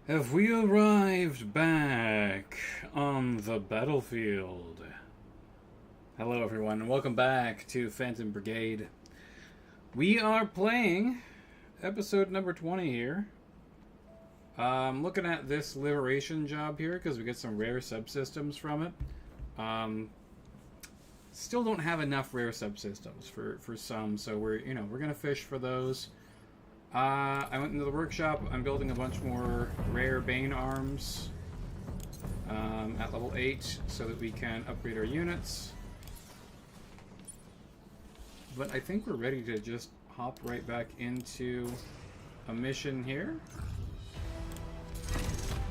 Have we arrived back on the battlefield? Hello everyone, and welcome back to Phantom Brigade. We are playing episode number 20 here. Looking at this liberation job here, because we get some rare subsystems from it. Still don't have enough rare subsystems for some, so we're gonna fish for those. I went into the workshop. I'm building a bunch more rare Bane arms at level 8 so that we can upgrade our units. But I think we're ready to just hop right back into a mission here.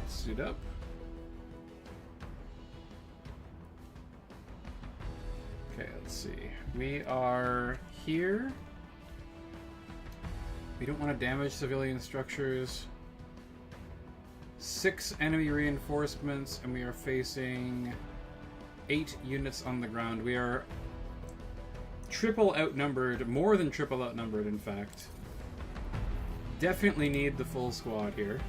Suit up. Okay, let's see. We are here. We don't want to damage civilian structures. 6 enemy reinforcements, and we are facing 8 units on the ground. We are triple outnumbered, more than triple outnumbered, in fact. Definitely need the full squad here.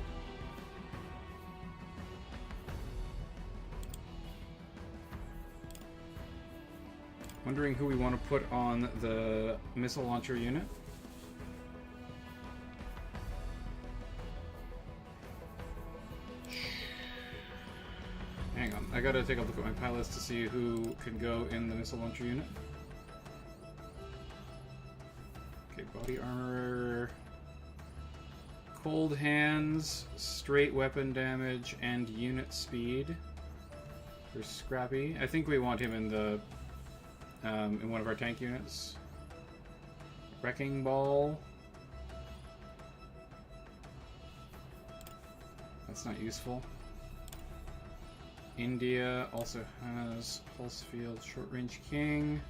Wondering who we want to put on the missile launcher unit. Hang on, I gotta take a look at my pilots to see who can go in the missile launcher unit. Okay, body armor, cold hands, straight weapon damage, and unit speed for Scrappy. I think we want him in the in one of our tank units. Wrecking ball. That's not useful. India also has pulse field, short range king.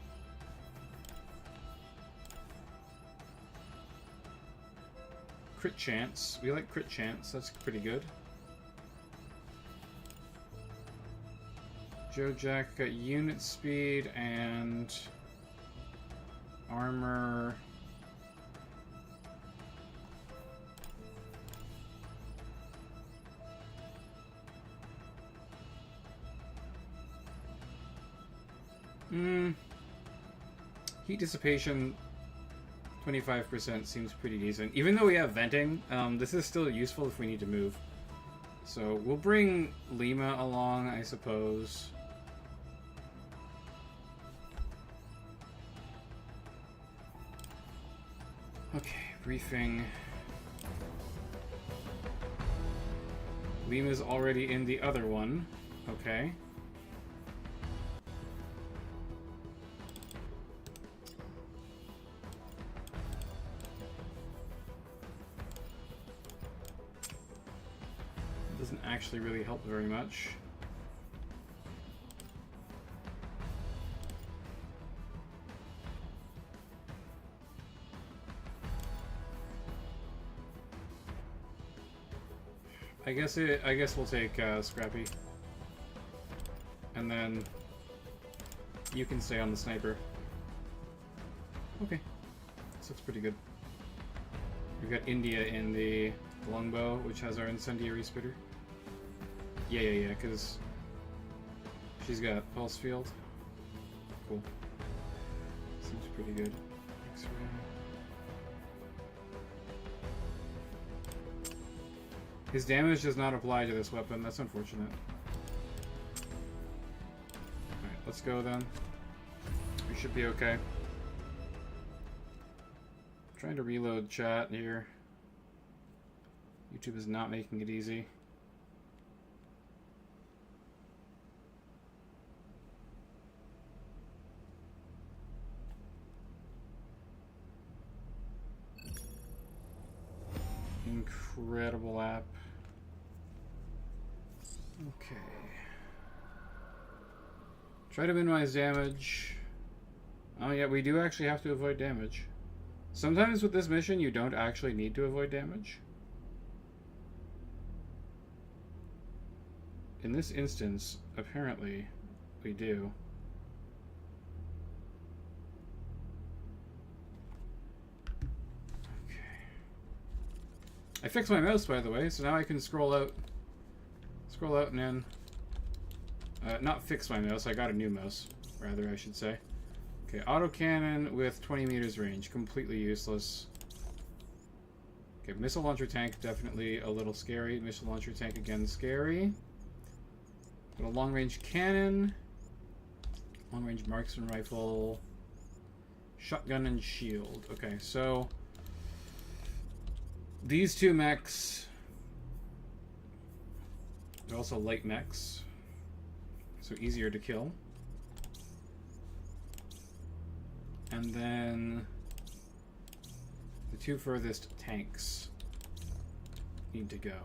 Crit chance. We like crit chance. That's pretty good. Joe Jack got unit speed and armor. Heat dissipation, 25% seems pretty decent. Even though we have venting, this is still useful if we need to move. So we'll bring Lima along, I suppose. Okay, briefing. Lima's already in the other one. Okay. Doesn't actually really help very much. I guess we'll take Scrappy, and then you can stay on the sniper. Okay, this looks pretty good. We've got India in the longbow, which has our incendiary spitter. Yeah, because she's got pulse field. Cool. Seems pretty good. X-ray. His damage does not apply to this weapon. That's unfortunate. Alright, let's go then. We should be okay. I'm trying to reload chat here. YouTube is not making it easy. Incredible app. Okay. Try to minimize damage. Oh yeah, we do actually have to avoid damage. Sometimes with this mission, you don't actually need to avoid damage. In this instance, apparently, we do. I fixed my mouse, by the way, so now I can scroll out and in. Not fix my mouse, I got a new mouse, rather, I should say. Okay, autocannon with 20 meters range, completely useless. Okay, missile launcher tank, definitely a little scary. Missile launcher tank, again, scary. Got a long-range cannon. Long-range marksman rifle. Shotgun and shield. Okay, so these two mechs, they're also light mechs, so easier to kill. And then the two furthest tanks need to go.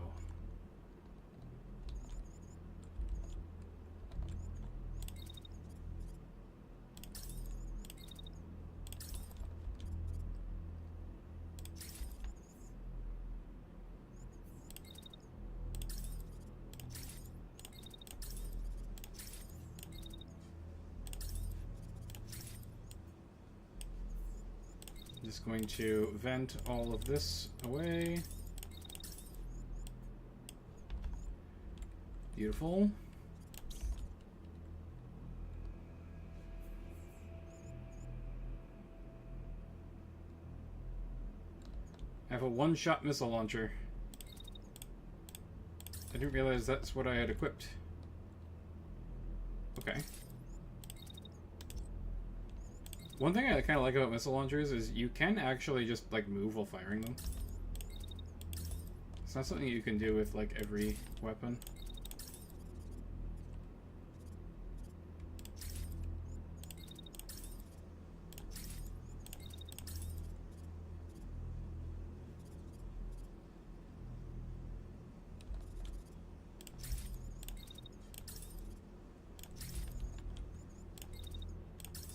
Just going to vent all of this away. Beautiful. I have a one-shot missile launcher. I didn't realize that's what I had equipped. Okay. One thing I kind of like about missile launchers is you can actually just, like, move while firing them. It's not something you can do with, like, every weapon.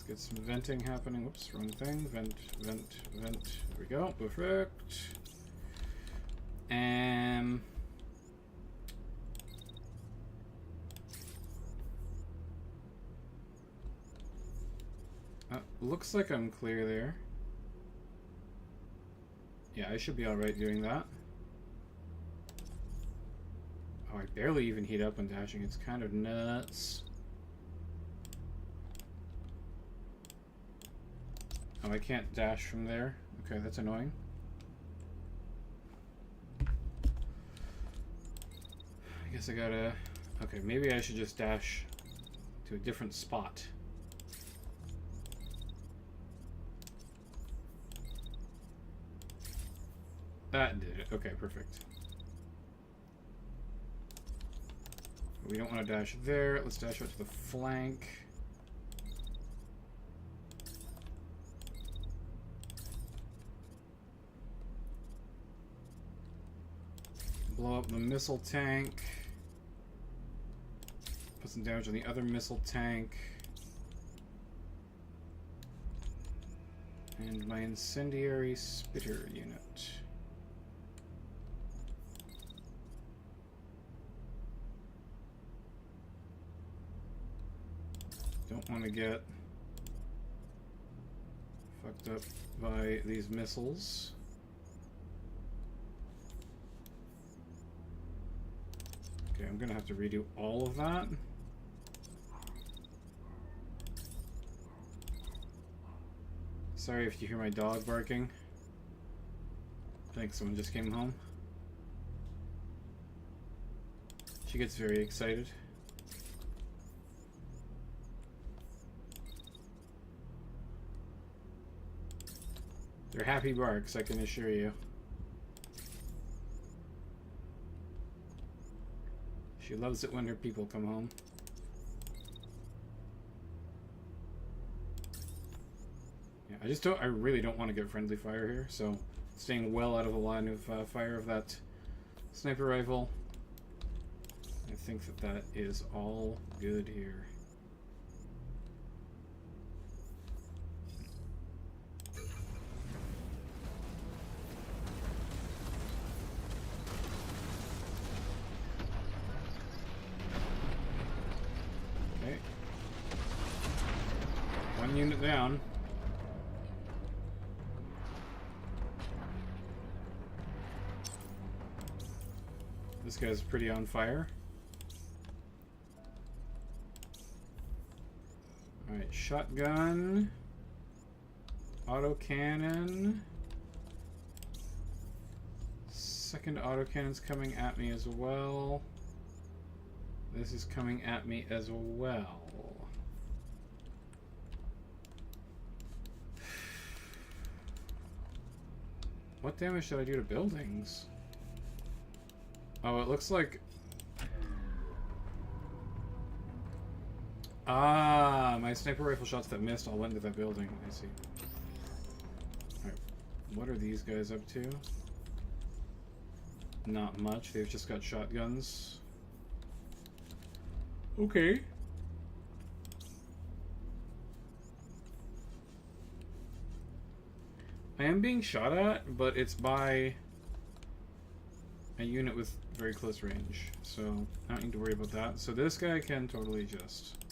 Get some venting happening. Whoops, wrong thing. Vent, vent, vent. There we go. Perfect. Looks like I'm clear there. Yeah, I should be alright doing that. Oh, I barely even heat up when dashing. It's kind of nuts. Oh, I can't dash from there. Okay, that's annoying. I guess I gotta... Okay, maybe I should just dash to a different spot. That did it. Okay, perfect. We don't want to dash there. Let's dash out to the flank. Blow up the missile tank. Put some damage on the other missile tank. And my incendiary spitter unit. Don't want to get fucked up by these missiles. Okay, I'm gonna have to redo all of that. Sorry if you hear my dog barking. I think someone just came home. She gets very excited. They're happy barks, I can assure you. She loves it when her people come home. Yeah, I really don't want to get friendly fire here, so staying well out of the line of fire of that sniper rifle. I think that is all good here. Unit down. This guy's pretty on fire. Alright, shotgun. Autocannon. Second autocannon's coming at me as well. This is coming at me as well. What damage should I do to buildings? Oh, it looks like... Ah, my sniper rifle shots that missed all went into that building. I see. Alright, what are these guys up to? Not much. They've just got shotguns. Okay. I am being shot at, but it's by a unit with very close range, so I don't need to worry about that. So this guy can totally just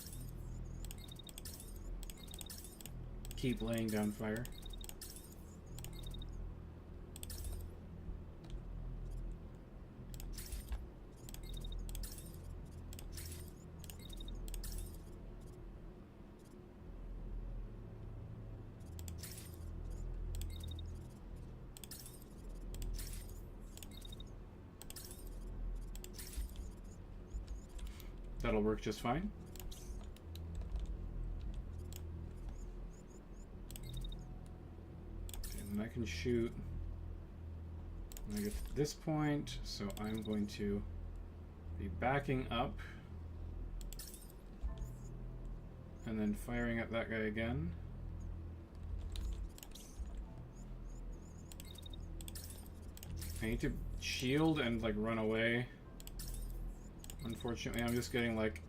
keep laying down fire. That'll work just fine. Okay, and then I can shoot when I get to this point, so I'm going to be backing up and then firing at that guy again. I need to shield and like run away. Unfortunately, I'm just getting like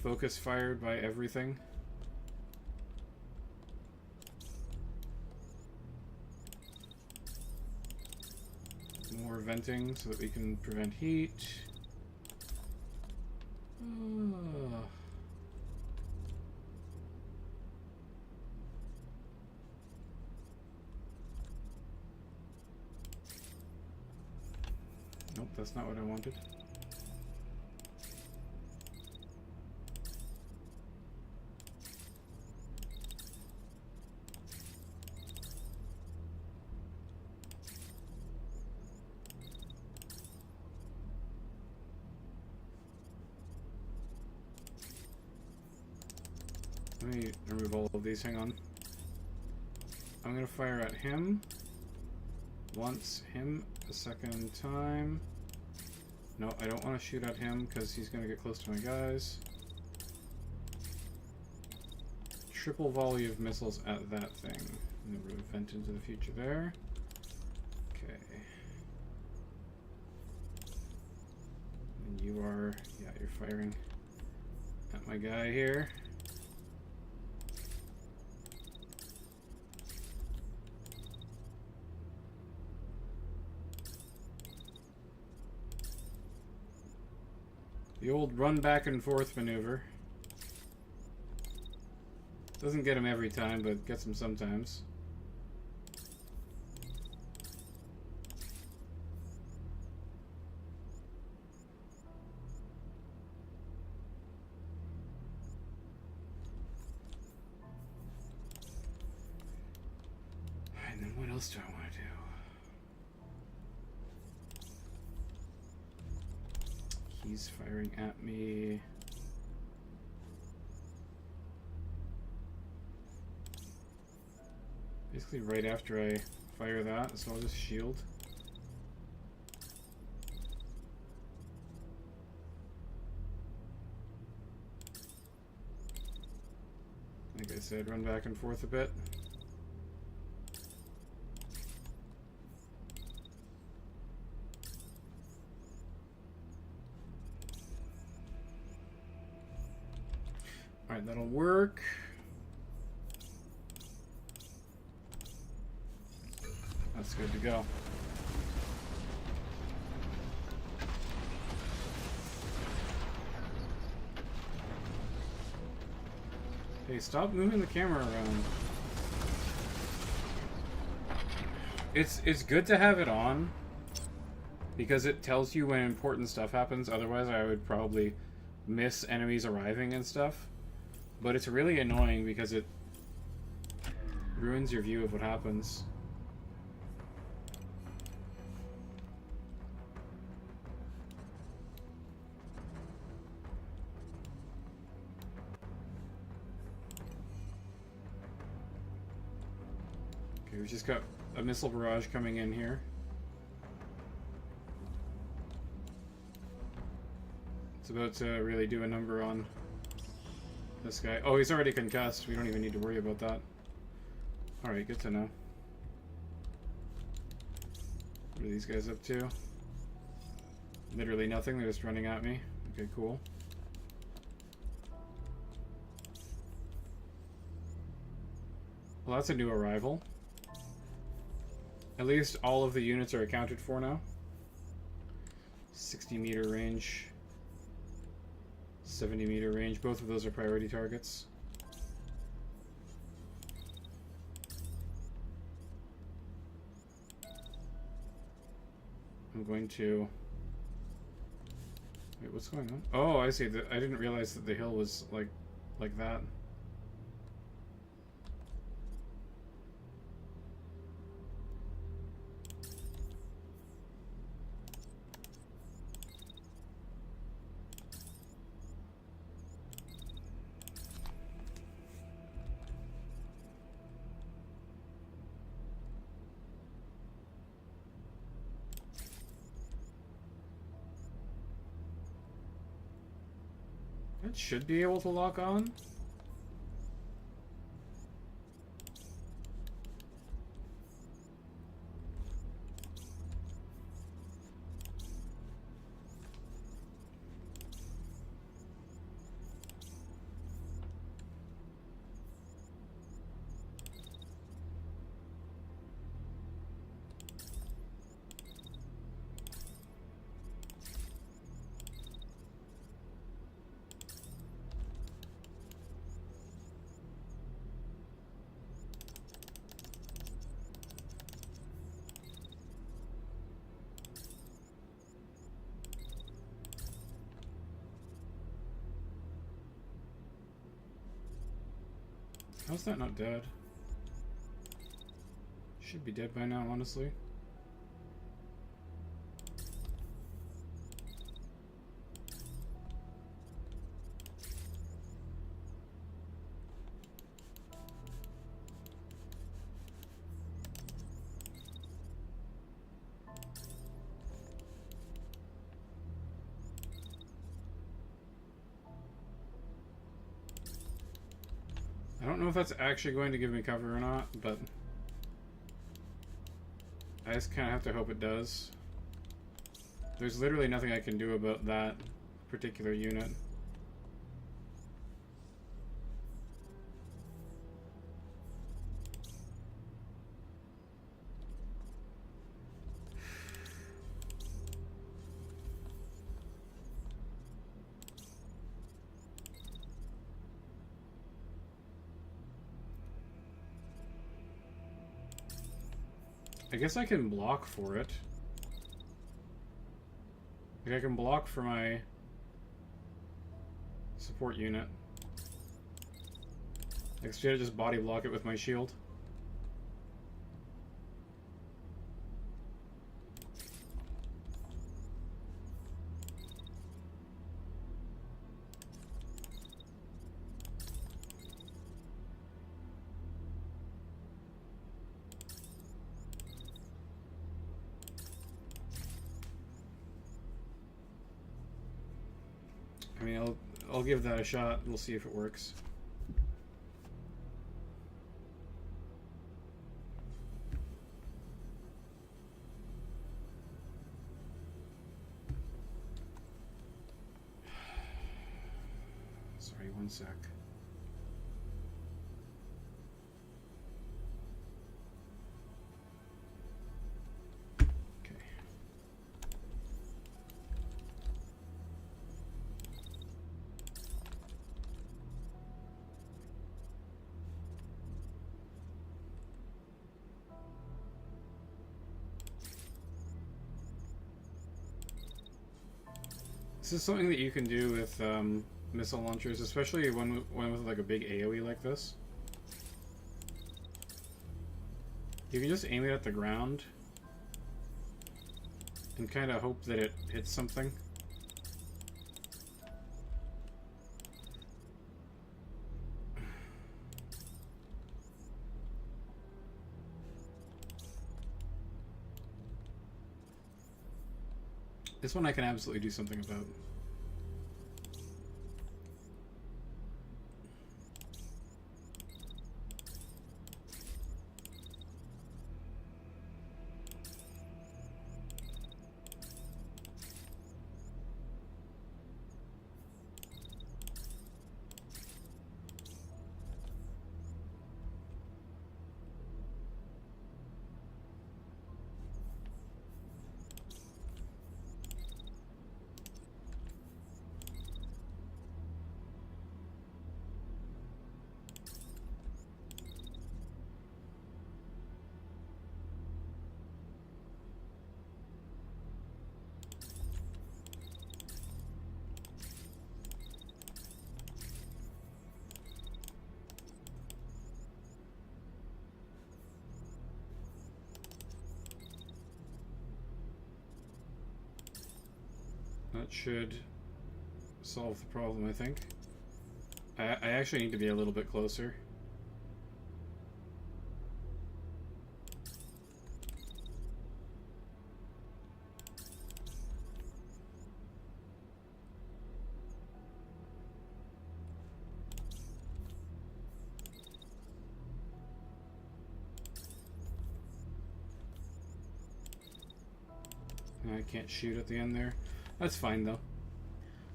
focus fired by everything. More venting so that we can prevent heat. Nope, that's not what I wanted. Let me remove all of these, hang on. I'm gonna fire at him once, him a second time. No, I don't want to shoot at him because he's gonna get close to my guys. Triple volley of missiles at that thing. I'm gonna vent into the future there. Okay. And you are, yeah, you're firing at my guy here. The old run back and forth maneuver. Doesn't get him every time, but gets him sometimes. And then what else do I want to do? He's firing at me. Basically right after I fire that, so I'll just shield. Like I said, run back and forth a bit. Alright, that'll work. That's good to go. Hey, stop moving the camera around. It's good to have it on. because it tells you when important stuff happens. Otherwise, I would probably miss enemies arriving and stuff. But it's really annoying because it ruins your view of what happens. Okay, we've just got a missile barrage coming in here. It's about to really do a number on this guy. Oh, he's already concussed. We don't even need to worry about that. Alright, good to know. What are these guys up to? Literally nothing, they're just running at me. Okay, cool. Well, that's a new arrival. At least all of the units are accounted for now. 60-meter range. 70-meter range. Both of those are priority targets. I'm going to... Wait, what's going on? Oh, I see. I didn't realize that the hill was like that. It should be able to lock on. How's that not dead? Should be dead by now, honestly. I don't know if that's actually going to give me cover or not, but I just kind of have to hope it does. There's literally nothing I can do about that particular unit. I guess I can block for it. Like I can block for my support unit. Like, should I just body block it with my shield? I mean, I'll give that a shot. We'll see if it works. Sorry, one sec. This is something that you can do with missile launchers, especially one with like a big AoE like this. You can just aim it at the ground and kind of hope that it hits something. This one I can absolutely do something about. That should solve the problem, I think. I actually need to be a little bit closer. I can't shoot at the end there. That's fine, though.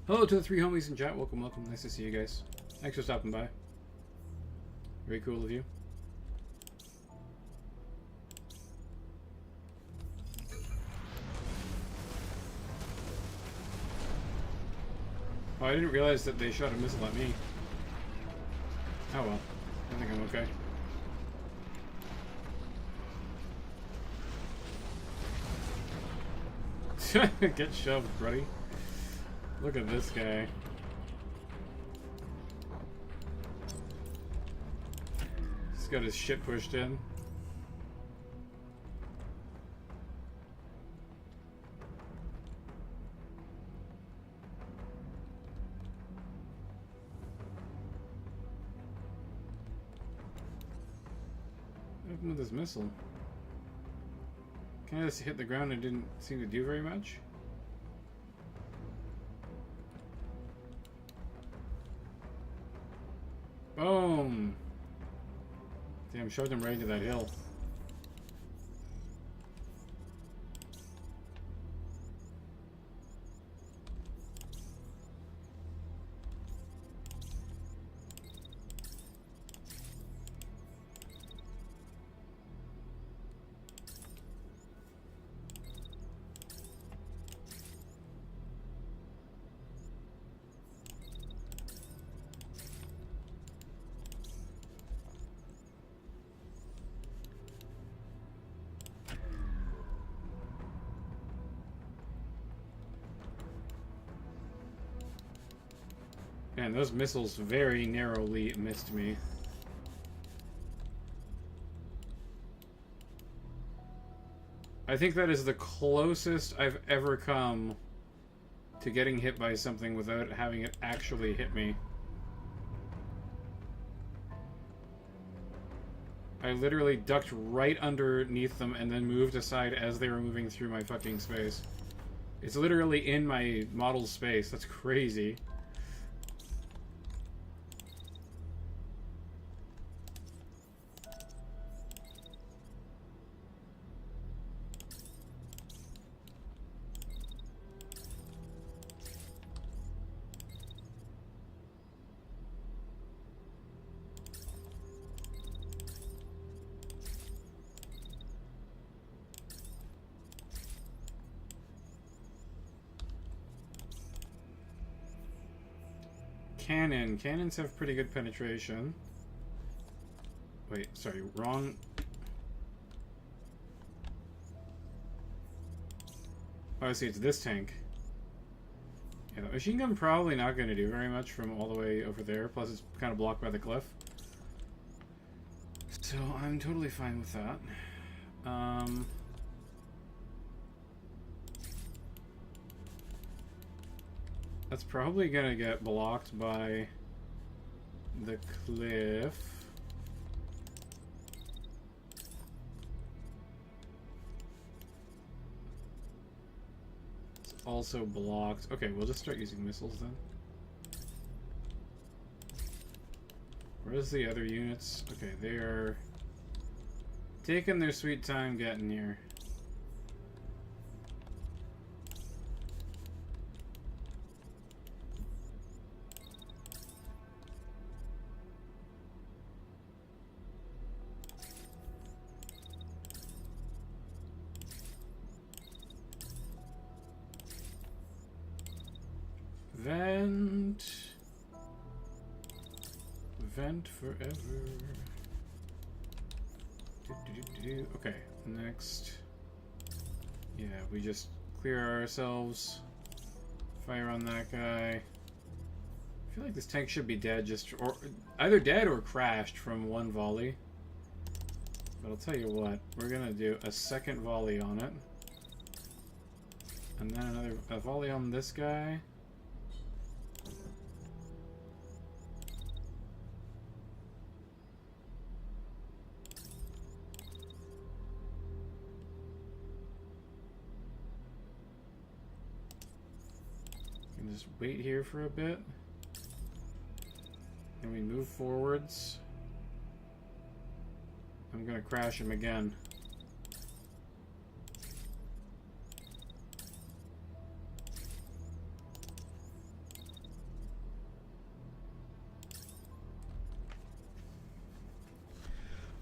Hello to the 3 homies in chat. Welcome, welcome. Nice to see you guys. Thanks for stopping by. Very cool of you. Oh, I didn't realize that they shot a missile at me. Oh well. I think I'm okay. Get shoved, buddy. Look at this guy. He's got his shit pushed in. What happened with this missile? Kind of just hit the ground and didn't seem to do very much. Boom! Damn, shoved him right into that hill. Man, those missiles very narrowly missed me. I think that is the closest I've ever come to getting hit by something without having it actually hit me. I literally ducked right underneath them and then moved aside as they were moving through my fucking space. It's literally in my model's space. That's crazy. Cannons have pretty good penetration. Wait, sorry, wrong. Oh, I see, it's this tank. Yeah, the machine gun probably not going to do very much from all the way over there. Plus, it's kind of blocked by the cliff. So I'm totally fine with that. That's probably going to get blocked by the cliff. It's also blocked. Okay, we'll just start using missiles then. Where's the other units? Okay, they are taking their sweet time getting here. Vent forever. Okay, next. Yeah, we just clear ourselves. Fire on that guy. I feel like this tank should be dead, or either dead or crashed from one volley. But I'll tell you what, we're gonna do a second volley on it. And then a volley on this guy. Just wait here for a bit. And we move forwards. I'm gonna crash him again.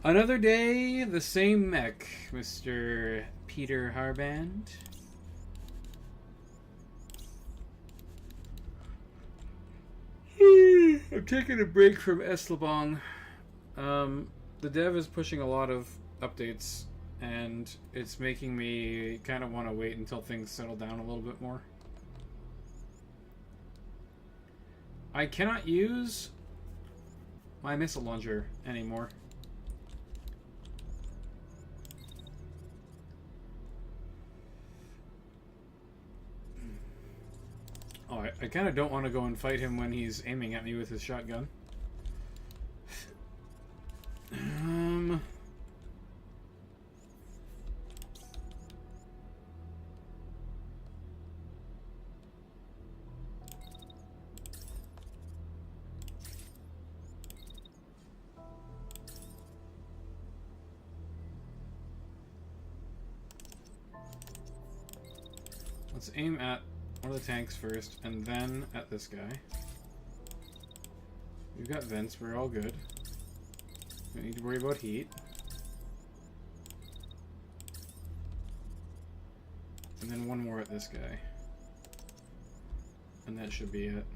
Another day, the same mech, Mr. Peter Harband. I'm taking a break from Eslabong. The dev is pushing a lot of updates, and it's making me kind of want to wait until things settle down a little bit more. I cannot use my missile launcher anymore. Oh, I kind of don't want to go and fight him when he's aiming at me with his shotgun. Let's aim at one of the tanks first, and then at this guy. We've got vents, we're all good. Don't need to worry about heat. And then one more at this guy. And that should be it.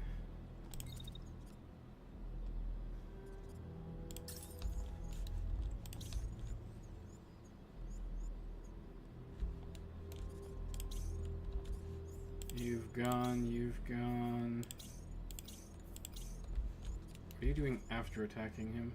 You've gone. What are you doing after attacking him?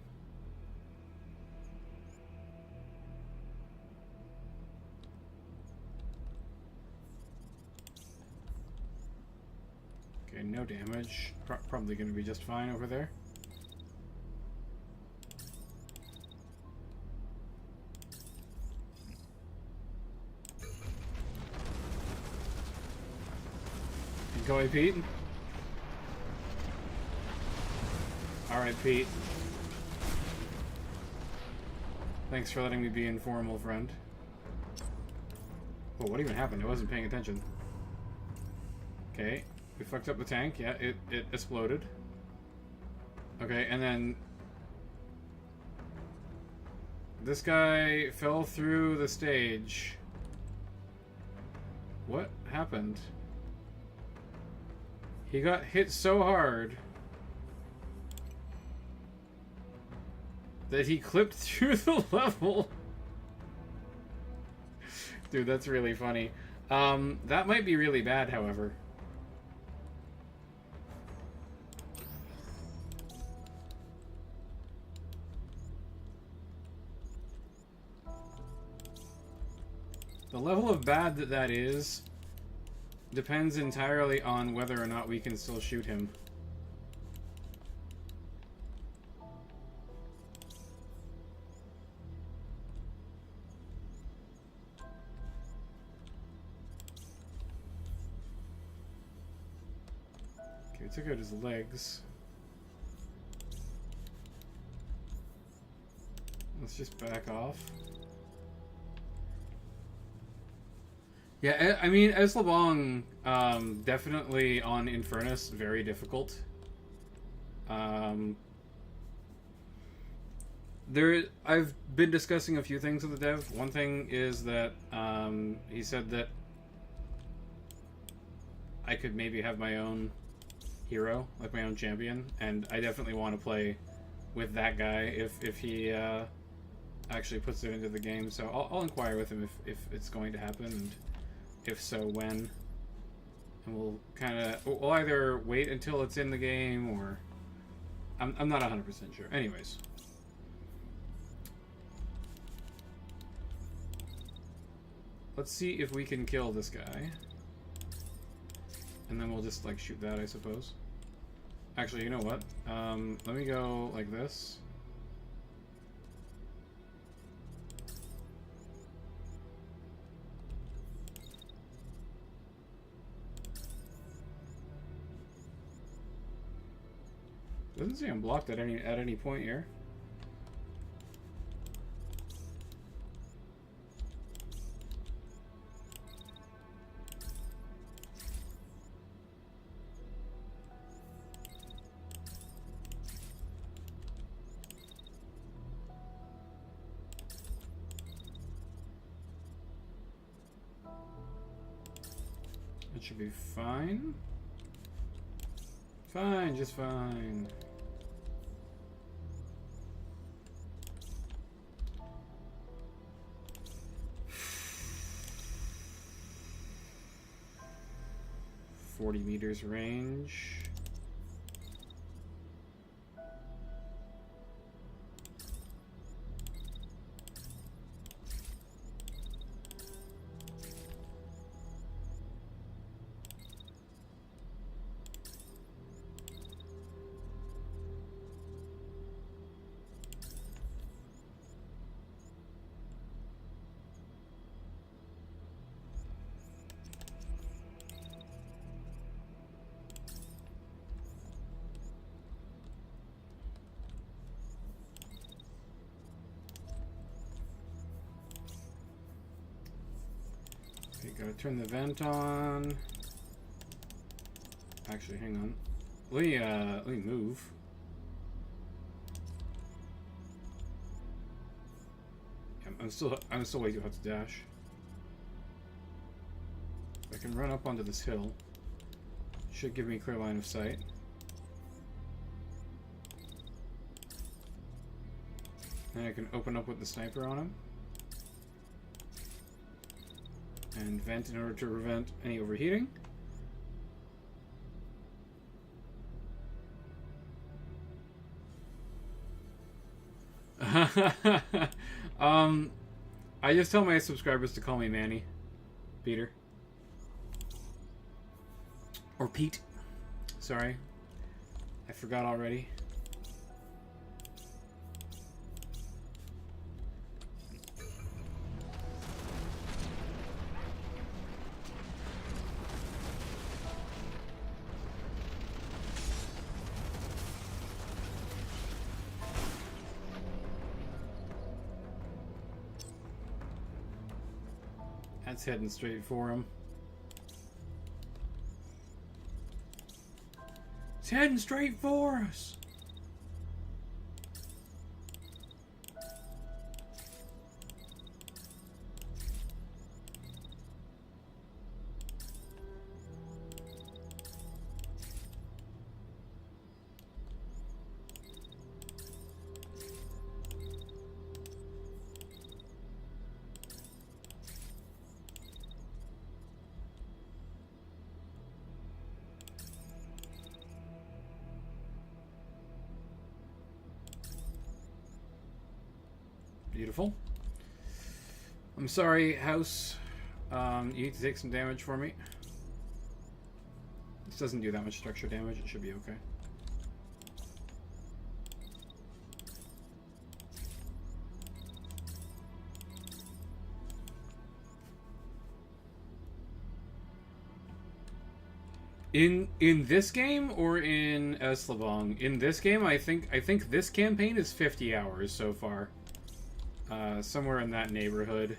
Okay, no damage. Probably going to be just fine over there. Go away, Pete. Alright, Pete. Thanks for letting me be informal, friend. Well, what even happened? I wasn't paying attention. Okay, we fucked up the tank. Yeah, it exploded. Okay, and then this guy fell through the stage. What happened? He got hit so hard that he clipped through the level. Dude, that's really funny. That might be really bad, however. The level of bad that is depends entirely on whether or not we can still shoot him. Okay, we took out his legs. Let's just back off. Yeah, I mean, Eslabong, definitely on Infernus, very difficult. I've been discussing a few things with the dev. One thing is that he said that I could maybe have my own hero, like my own champion, and I definitely want to play with that guy if he actually puts it into the game. So I'll inquire with him if it's going to happen, and if so, when. And we'll either wait until it's in the game, or I'm not 100% sure. Anyways, let's see if we can kill this guy, and then we'll just like shoot that, I suppose. Actually, you know what? Let me go like this. Doesn't say I'm blocked at any point here. It should be fine. Fine, just fine. .40 meters range. Okay, gotta turn the vent on. Actually, hang on. Let me move. I'm still way too hot to dash. If I can run up onto this hill, should give me a clear line of sight. And I can open up with the sniper on him. And vent in order to prevent any overheating. I just tell my subscribers to call me Manny. Peter. Or Pete. Sorry. I forgot already. That's heading straight for him. It's heading straight for us. Beautiful. I'm sorry, house. You need to take some damage for me. This doesn't do that much structure damage. It should be okay. In this game or in Eslabong? In this game, I think this campaign is 50 hours so far. Somewhere in that neighborhood.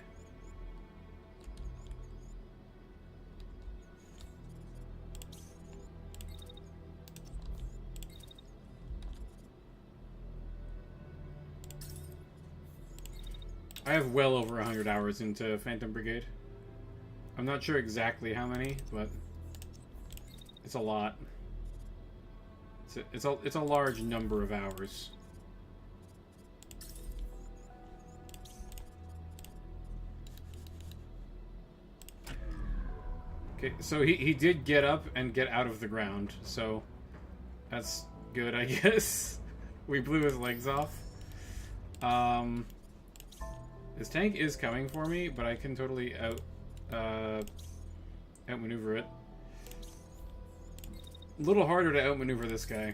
I have well over 100 hours into Phantom Brigade. I'm not sure exactly how many, but it's a lot. It's a large number of hours. Okay, so he did get up and get out of the ground, so that's good, I guess. We blew his legs off. His tank is coming for me, but I can totally outmaneuver it. A little harder to outmaneuver this guy.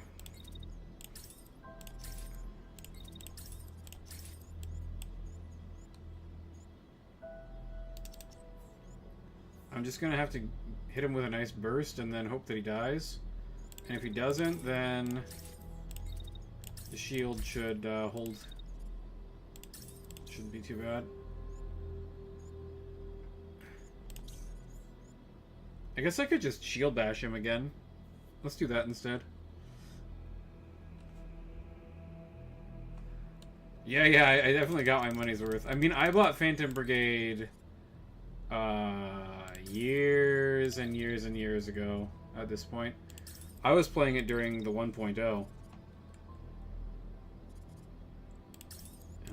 I'm just gonna have to hit him with a nice burst and then hope that he dies. And if he doesn't, then the shield should hold. Shouldn't be too bad. I guess I could just shield bash him again. Let's do that instead. Yeah, I definitely got my money's worth. I mean, I bought Phantom Brigade years and years and years ago at this point. I was playing it during the 1.0.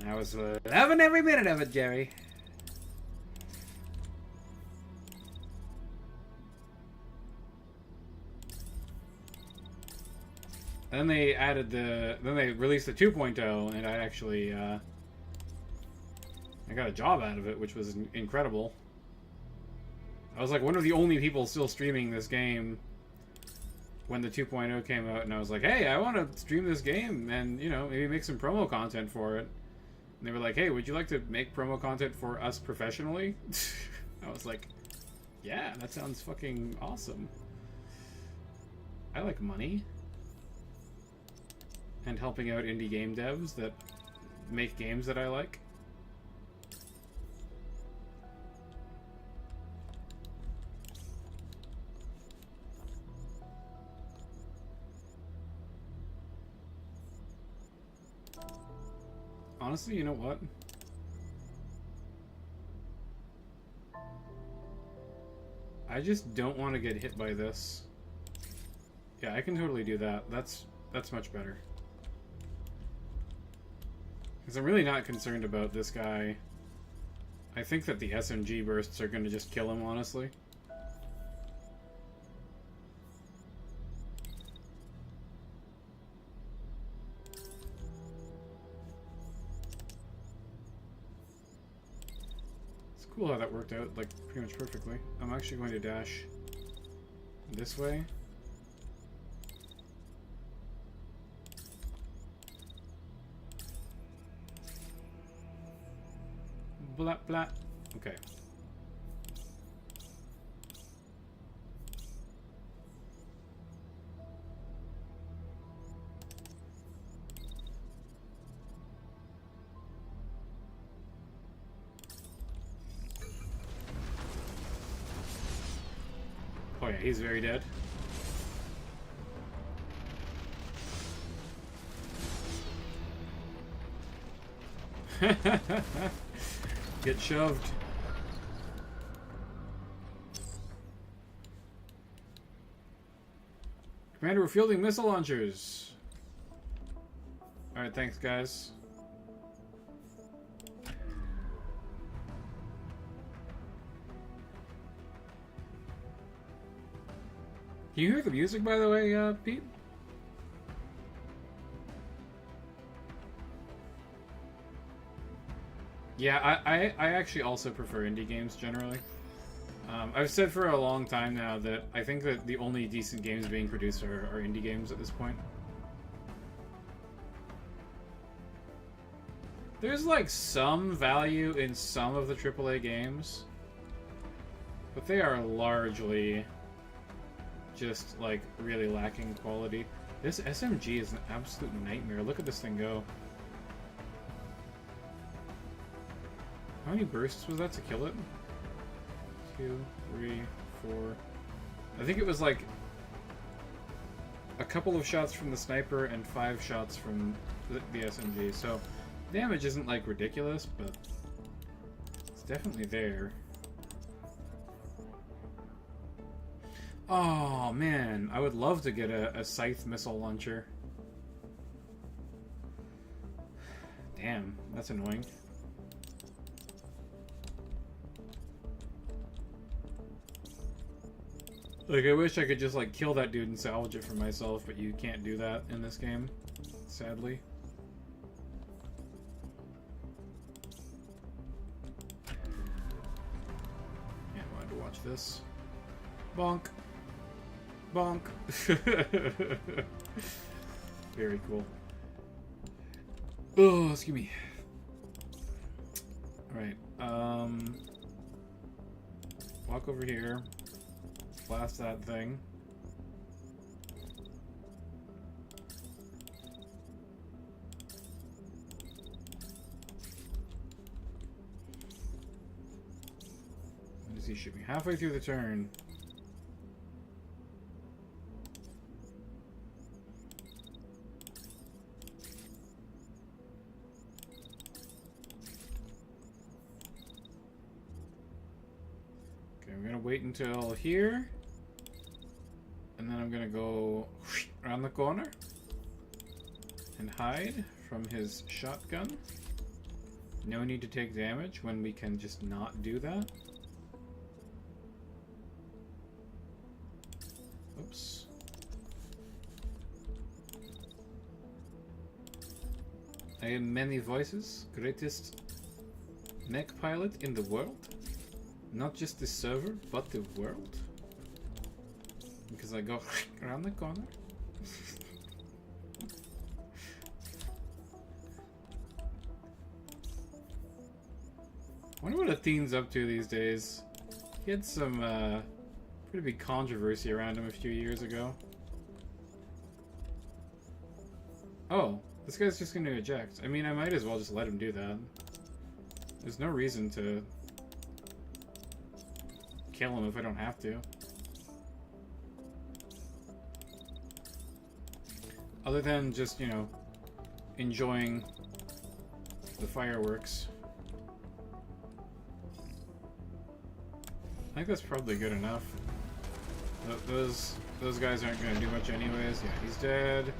And I was loving every minute of it, Jerry. Then they added then they released the 2.0, and I actually, I got a job out of it, which was incredible. I was like one of the only people still streaming this game when the 2.0 came out, and I was like, hey, I want to stream this game, and, you know, maybe make some promo content for it. And they were like, hey, would you like to make promo content for us professionally? I was like, yeah, that sounds fucking awesome. I like money. And helping out indie game devs that make games that I like. Honestly, you know what? I just don't want to get hit by this. Yeah, I can totally do that. That's much better. Because I'm really not concerned about this guy. I think that the SMG bursts are going to just kill him, honestly. It's cool how that worked out, like, pretty much perfectly. I'm actually going to dash this way. Blah, blah. Okay. Oh yeah, he's very dead. Get shoved. Commander, we're fielding missile launchers. Alright, thanks, guys. Can you hear the music, by the way, Pete? Yeah, I actually also prefer indie games generally. I've said for a long time now that I think that the only decent games being produced are indie games at this point. There's like some value in some of the AAA games, but they are largely just like really lacking quality. This SMG is an absolute nightmare. Look at this thing go. How many bursts was that to kill it? 2, 3, 4. I think it was like a couple of shots from the sniper and 5 shots from the SMG. So damage isn't like ridiculous, but it's definitely there. Oh man, I would love to get a scythe missile launcher. Damn, that's annoying. Like, I wish I could just, like, kill that dude and salvage it for myself, but you can't do that in this game, sadly. Yeah, I wanted to watch this. Bonk. Bonk. Very cool. Oh, excuse me. Alright, walk over here. Blast that thing. When does he shoot me? Halfway through the turn. Okay, I'm gonna wait until here. And then I'm gonna go around the corner and hide from his shotgun. No need to take damage when we can just not do that. Oops. I am many voices, greatest mech pilot in the world. Not just the server, but the world. Because I go around the corner. I wonder what Athene's up to these days. He had some pretty big controversy around him a few years ago. Oh, this guy's just going to eject. I mean, I might as well just let him do that. There's no reason to kill him if I don't have to. Other than just, you know, enjoying the fireworks. I think that's probably good enough. Those guys aren't going to do much anyways. Yeah, he's dead.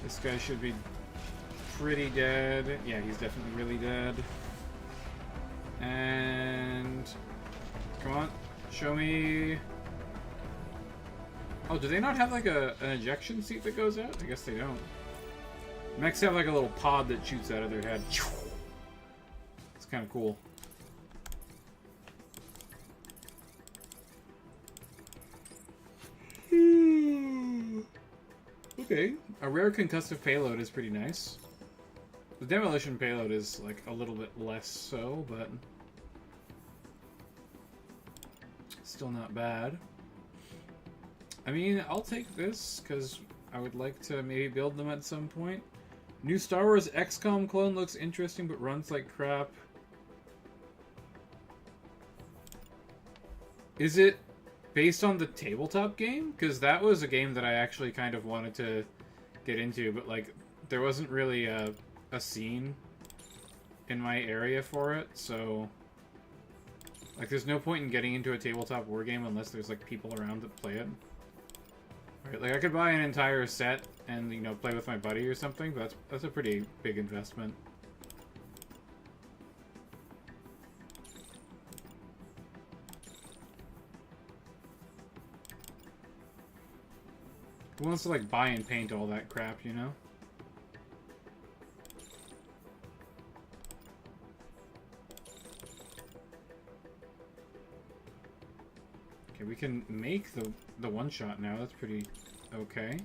This guy should be pretty dead. Yeah, he's definitely really dead. And come on, show me. Oh, do they not have like an ejection seat that goes out? I guess they don't. Mechs have like a little pod that shoots out of their head. It's kind of cool. Okay, a rare concussive payload is pretty nice. The demolition payload is like a little bit less so, but still not bad. I mean, I'll take this because I would like to maybe build them at some point. New Star Wars XCOM clone looks interesting but runs like crap. Is it based on the tabletop game? Because that was a game that I actually kind of wanted to get into, but like there wasn't really a scene in my area for it, so like there's no point in getting into a tabletop war game unless there's like people around that play it. Right, like I could buy an entire set and, you know, play with my buddy or something, but that's a pretty big investment. Who wants to like buy and paint all that crap, you know? Okay, we can make the one shot now. That's pretty okay.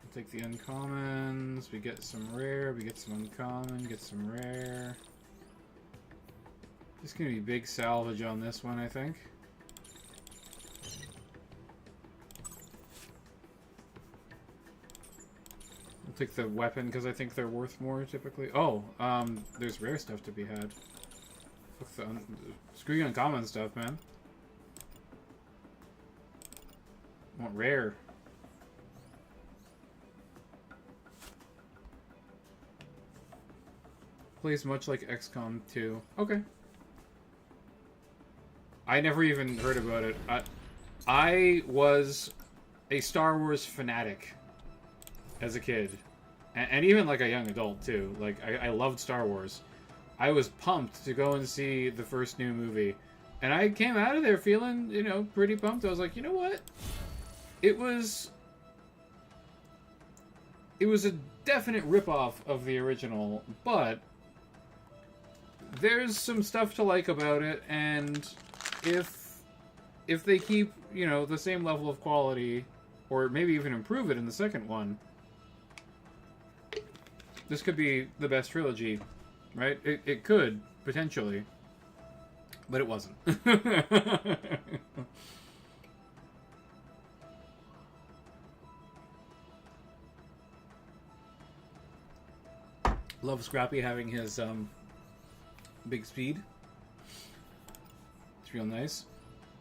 We'll take the uncommons. We get some rare. We get some uncommon. Get some rare. Just gonna be big salvage on this one, I think. I'll take the weapon because I think they're worth more typically. Oh, there's rare stuff to be had. Fuck the screw you uncommon stuff, man. I want rare. Plays much like XCOM 2. Okay. I never even heard about it. I was a Star Wars fanatic as a kid. And even like a young adult, too. Like, I loved Star Wars. I was pumped to go and see the first new movie. And I came out of there feeling, you know, pretty pumped. I was like, you know what? It was a definite ripoff of the original, but there's some stuff to like about it, and if they keep, you know, the same level of quality, or maybe even improve it in the second one, this could be the best trilogy, right? It could, potentially. But it wasn't. Love Scrappy having his big speed. It's real nice.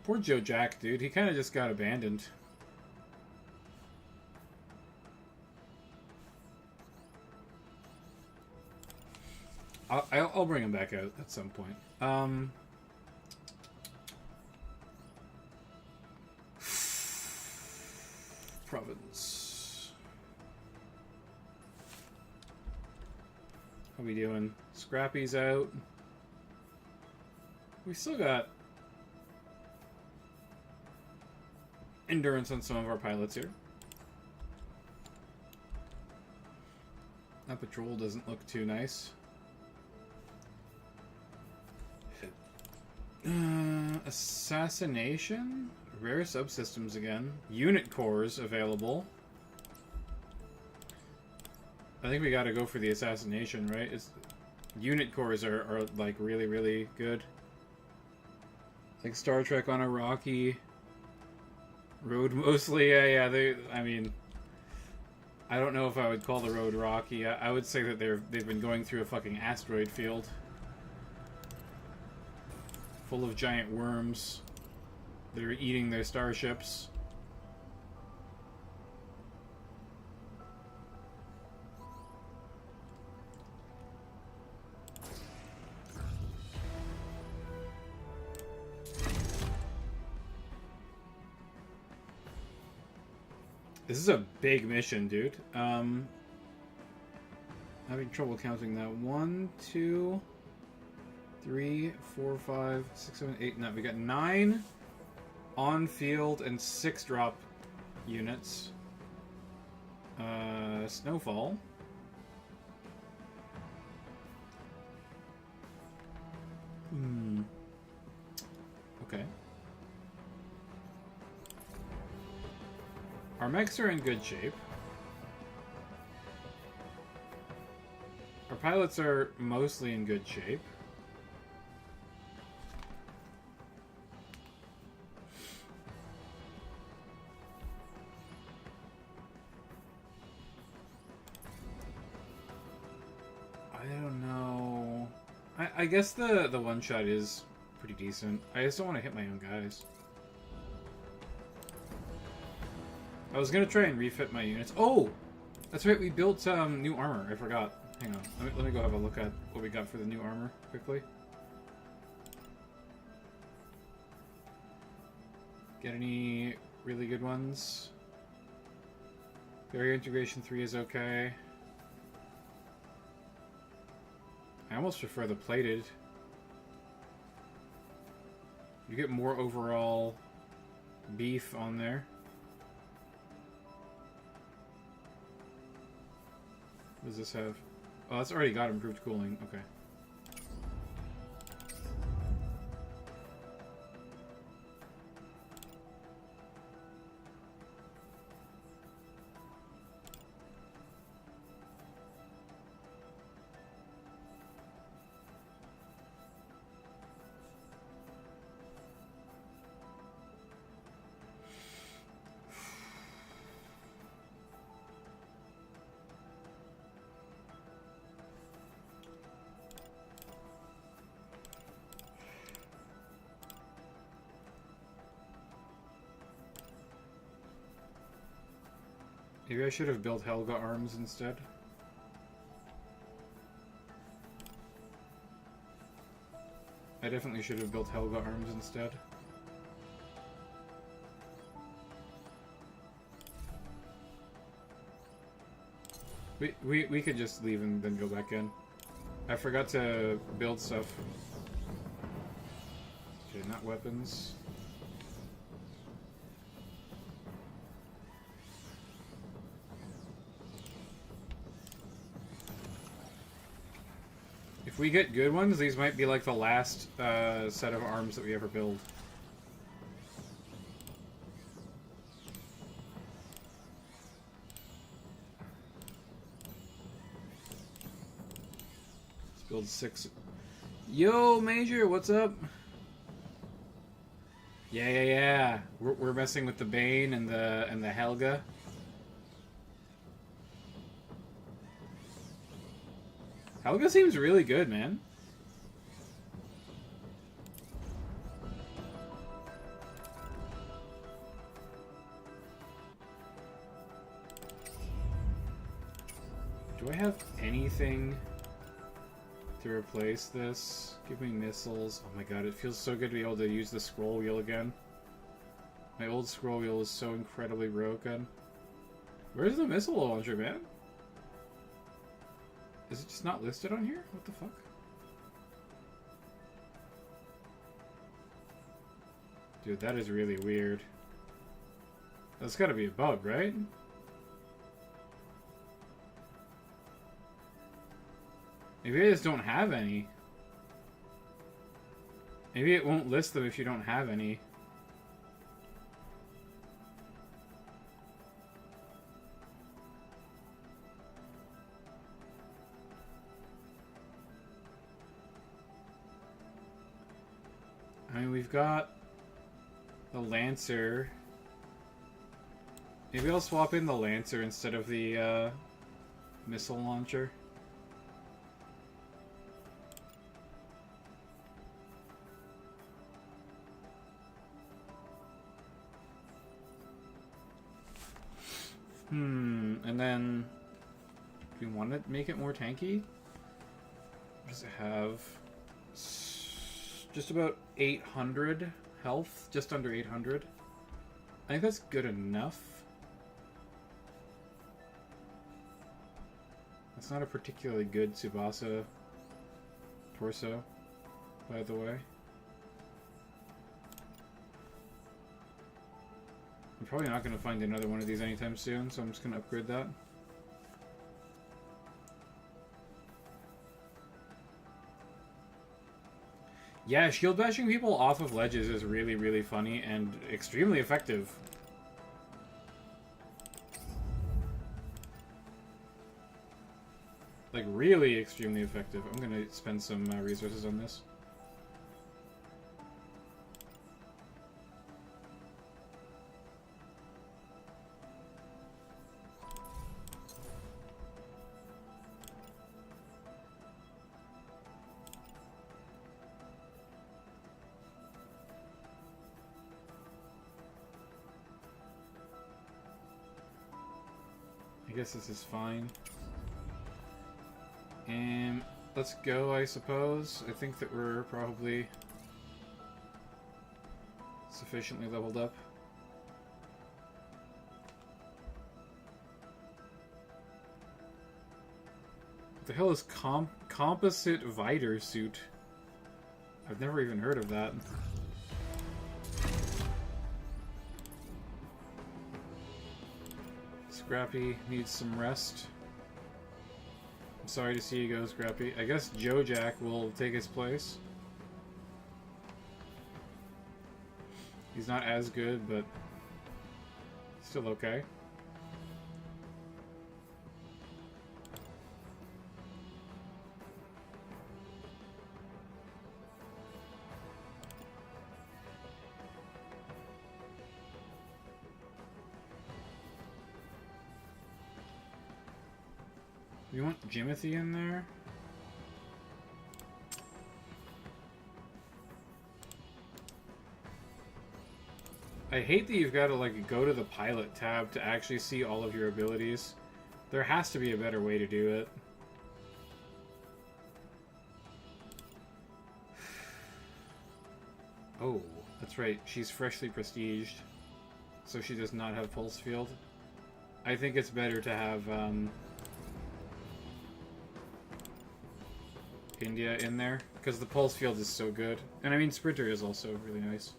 Poor Joe Jack, dude. He kind of just got abandoned. I'll bring him back out at some point. Province. How we doing? Scrappy's out. We still got endurance on some of our pilots here. That patrol doesn't look too nice. Assassination? Rare subsystems again. Unit cores available. I think we gotta go for the assassination, right? Unit cores are like really, really good. Like Star Trek on a rocky road mostly. Yeah, I mean, I don't know if I would call the road rocky. I would say that they've been going through a fucking asteroid field. Full of giant worms that are eating their starships. This is a big mission, dude. Having trouble counting that. 1, 2, 3, 4, 5, 6, 7, 8, 9. We got 9 on field and 6 drop units. Snowfall. Okay. Our mechs are in good shape. Our pilots are mostly in good shape. I don't know. I guess the one shot is pretty decent. I just don't want to hit my own guys. I was gonna try and refit my units. Oh! That's right, we built new armor. I forgot. Hang on. Let me go have a look at what we got for the new armor quickly. Get any really good ones? Barrier Integration 3 is okay. I almost prefer the plated. You get more overall beef on there. What does this have? Oh, that's already got improved cooling. Okay. Maybe I should have built Helga arms instead. I definitely should have built Helga arms instead. We could just leave and then go back in. I forgot to build stuff. Okay, not weapons. If we get good ones, these might be like the last set of arms that we ever build. Let's build 6. Yo, Major, what's up? Yeah. We're messing with the Bane and the Helga. Helga seems really good, man. Do I have anything to replace this? Give me missiles. Oh my god, it feels so good to be able to use the scroll wheel again. My old scroll wheel is so incredibly broken. Where's the missile launcher, man? Is it just not listed on here? What the fuck? Dude, that is really weird. That's gotta be a bug, right? Maybe I just don't have any. Maybe it won't list them if you don't have any. I mean, we've got the Lancer. Maybe I'll swap in the Lancer instead of the missile launcher. And then do we want to make it more tanky? What does it have? Just about 800 health, just under 800. I think that's good enough. That's not a particularly good Tsubasa torso, by the way. I'm probably not going to find another one of these anytime soon, so I'm just going to upgrade that. Yeah, shield bashing people off of ledges is really, really funny and extremely effective. Like, really extremely effective. I'm going to spend some resources on this. I guess this is fine. And let's go, I suppose. I think that we're probably sufficiently leveled up. What the hell is composite Viter suit? I've never even heard of that. Scrappy needs some rest. I'm sorry to see you go, Scrappy. I guess Joe Jack will take his place. He's not as good, but still okay. You want Jimothy in there? I hate that you've got to like go to the pilot tab to actually see all of your abilities. There has to be a better way to do it. Oh, that's right. She's freshly prestiged, so she does not have pulse field. I think it's better to have India in there, because the pulse field is so good. And I mean, Sprinter is also really nice.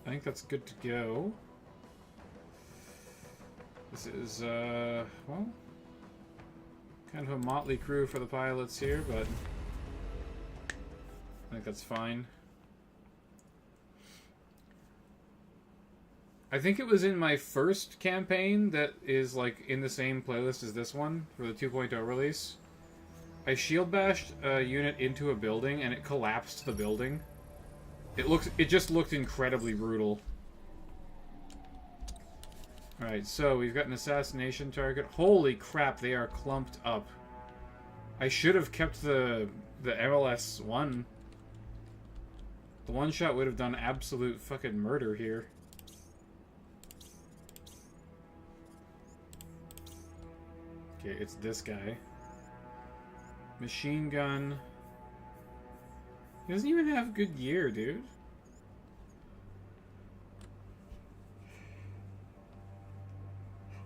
I think that's good to go. This is, well, kind of a motley crew for the pilots here, but I think that's fine. I think it was in my first campaign that is, like, in the same playlist as this one, for the 2.0 release. I shield bashed a unit into a building, and it collapsed the building. It just looked incredibly brutal. Alright, so we've got an assassination target. Holy crap, they are clumped up. I should have kept the MLS one. The one shot would have done absolute fucking murder here. Okay, it's this guy. Machine gun. He doesn't even have good gear, dude.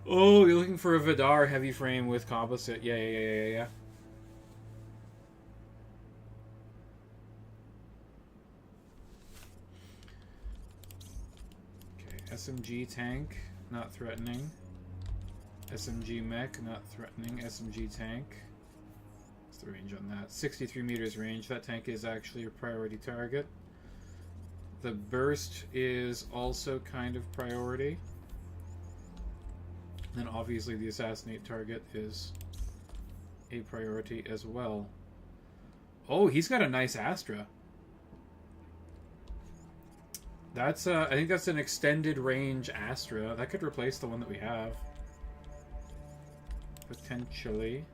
Oh, you're looking for a Vidar heavy frame with composite. Yeah. Okay, SMG tank, not threatening. SMG mech, not threatening. SMG tank. The range on that. 63 meters range. That tank is actually a priority target. The burst is also kind of priority. Then obviously the assassinate target is a priority as well. Oh, he's got a nice Astra. That's I think that's an extended range Astra. That could replace the one that we have. Potentially.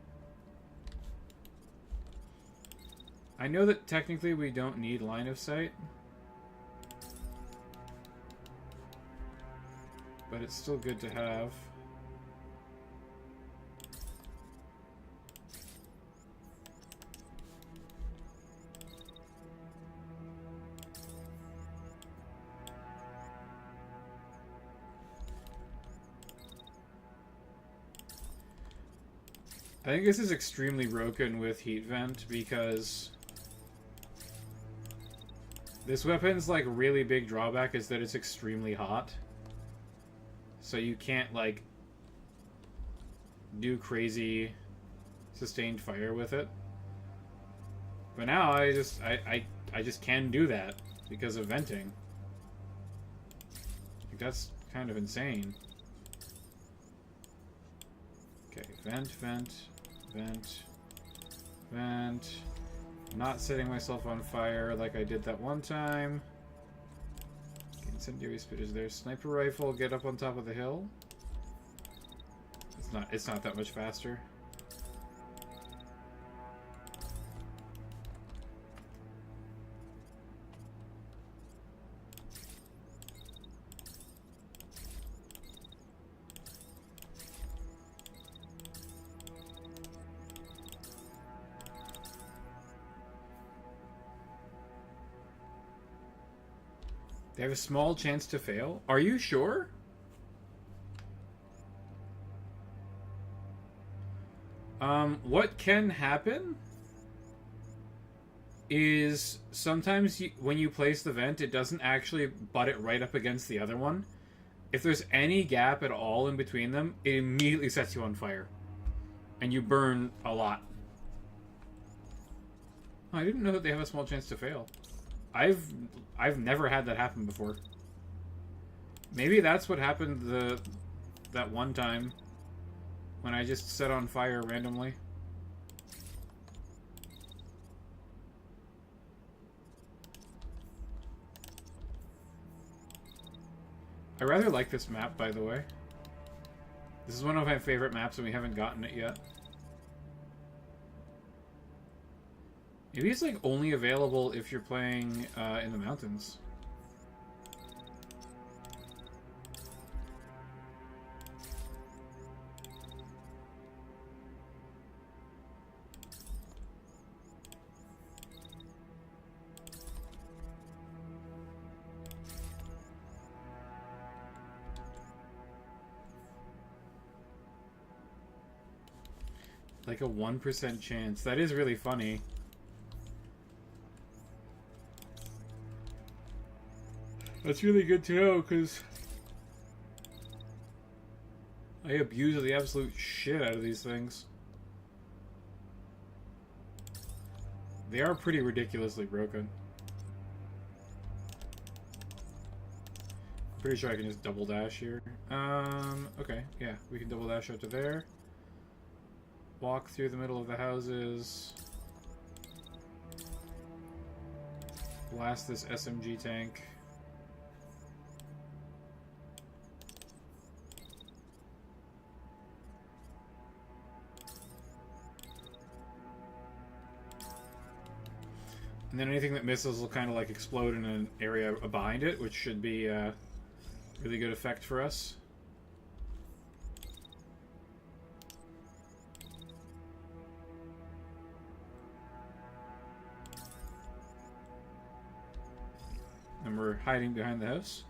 I know that technically we don't need line of sight, but it's still good to have. I think this is extremely broken with heat vent because this weapon's like really big drawback is that it's extremely hot. So you can't like do crazy sustained fire with it. But now I just can do that because of venting. Like, that's kind of insane. Okay, vent. Not setting myself on fire like I did that one time. Okay, incendiary spitters there. Sniper rifle, get up on top of the hill. It's not that much faster. They have a small chance to fail? Are you sure? What can happen is sometimes when you place the vent, it doesn't actually butt it right up against the other one. If there's any gap at all in between them, it immediately sets you on fire. And you burn a lot. I didn't know that they have a small chance to fail. I've never had that happen before. Maybe that's what happened that one time when I just set on fire randomly. I rather like this map, by the way. This is one of my favorite maps and we haven't gotten it yet. Maybe it's like only available if you're playing in the mountains. Like a 1% chance. That is really funny. That's really good to know, because I abuse the absolute shit out of these things. They are pretty ridiculously broken. Pretty sure I can just double dash here. Okay, yeah, we can double dash out to there. Walk through the middle of the houses. Blast this SMG tank. And then anything that misses will kind of like explode in an area behind it, which should be really good effect for us. And we're hiding behind the house.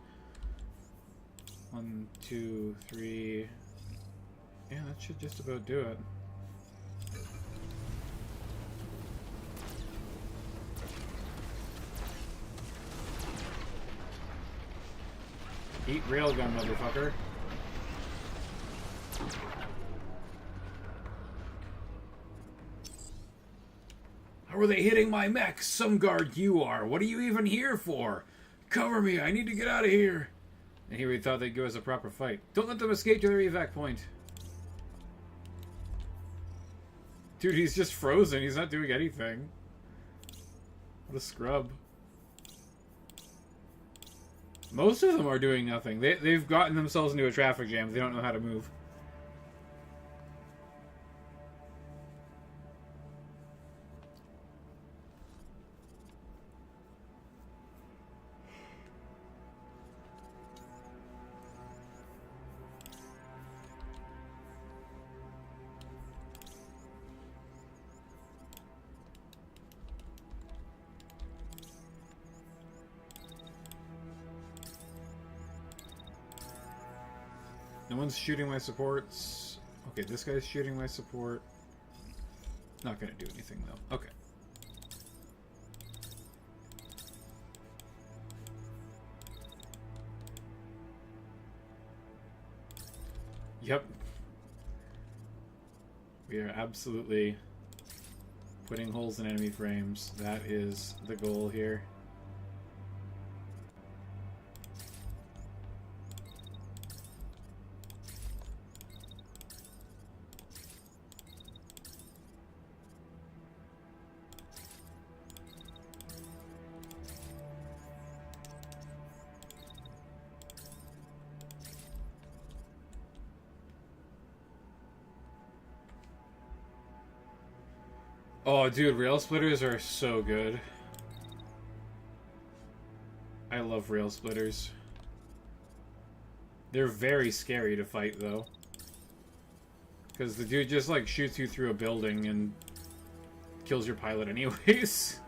1, 2, 3. Yeah, that should just about do it. Eat railgun, motherfucker. How are they hitting my mech? Some guard you are. What are you even here for? Cover me, I need to get out of here. And here we thought they'd give us a proper fight. Don't let them escape to their evac point. Dude, he's just frozen. He's not doing anything. What a scrub. Most of them are doing nothing. They've gotten themselves into a traffic jam. They don't know how to move. No one's shooting my supports. Okay, this guy's shooting my support. Not gonna do anything though. Okay. Yep. We are absolutely putting holes in enemy frames. That is the goal here. Oh, dude, rail splitters are so good. I love rail splitters. They're very scary to fight, though. Because the dude just, like, shoots you through a building and kills your pilot anyways.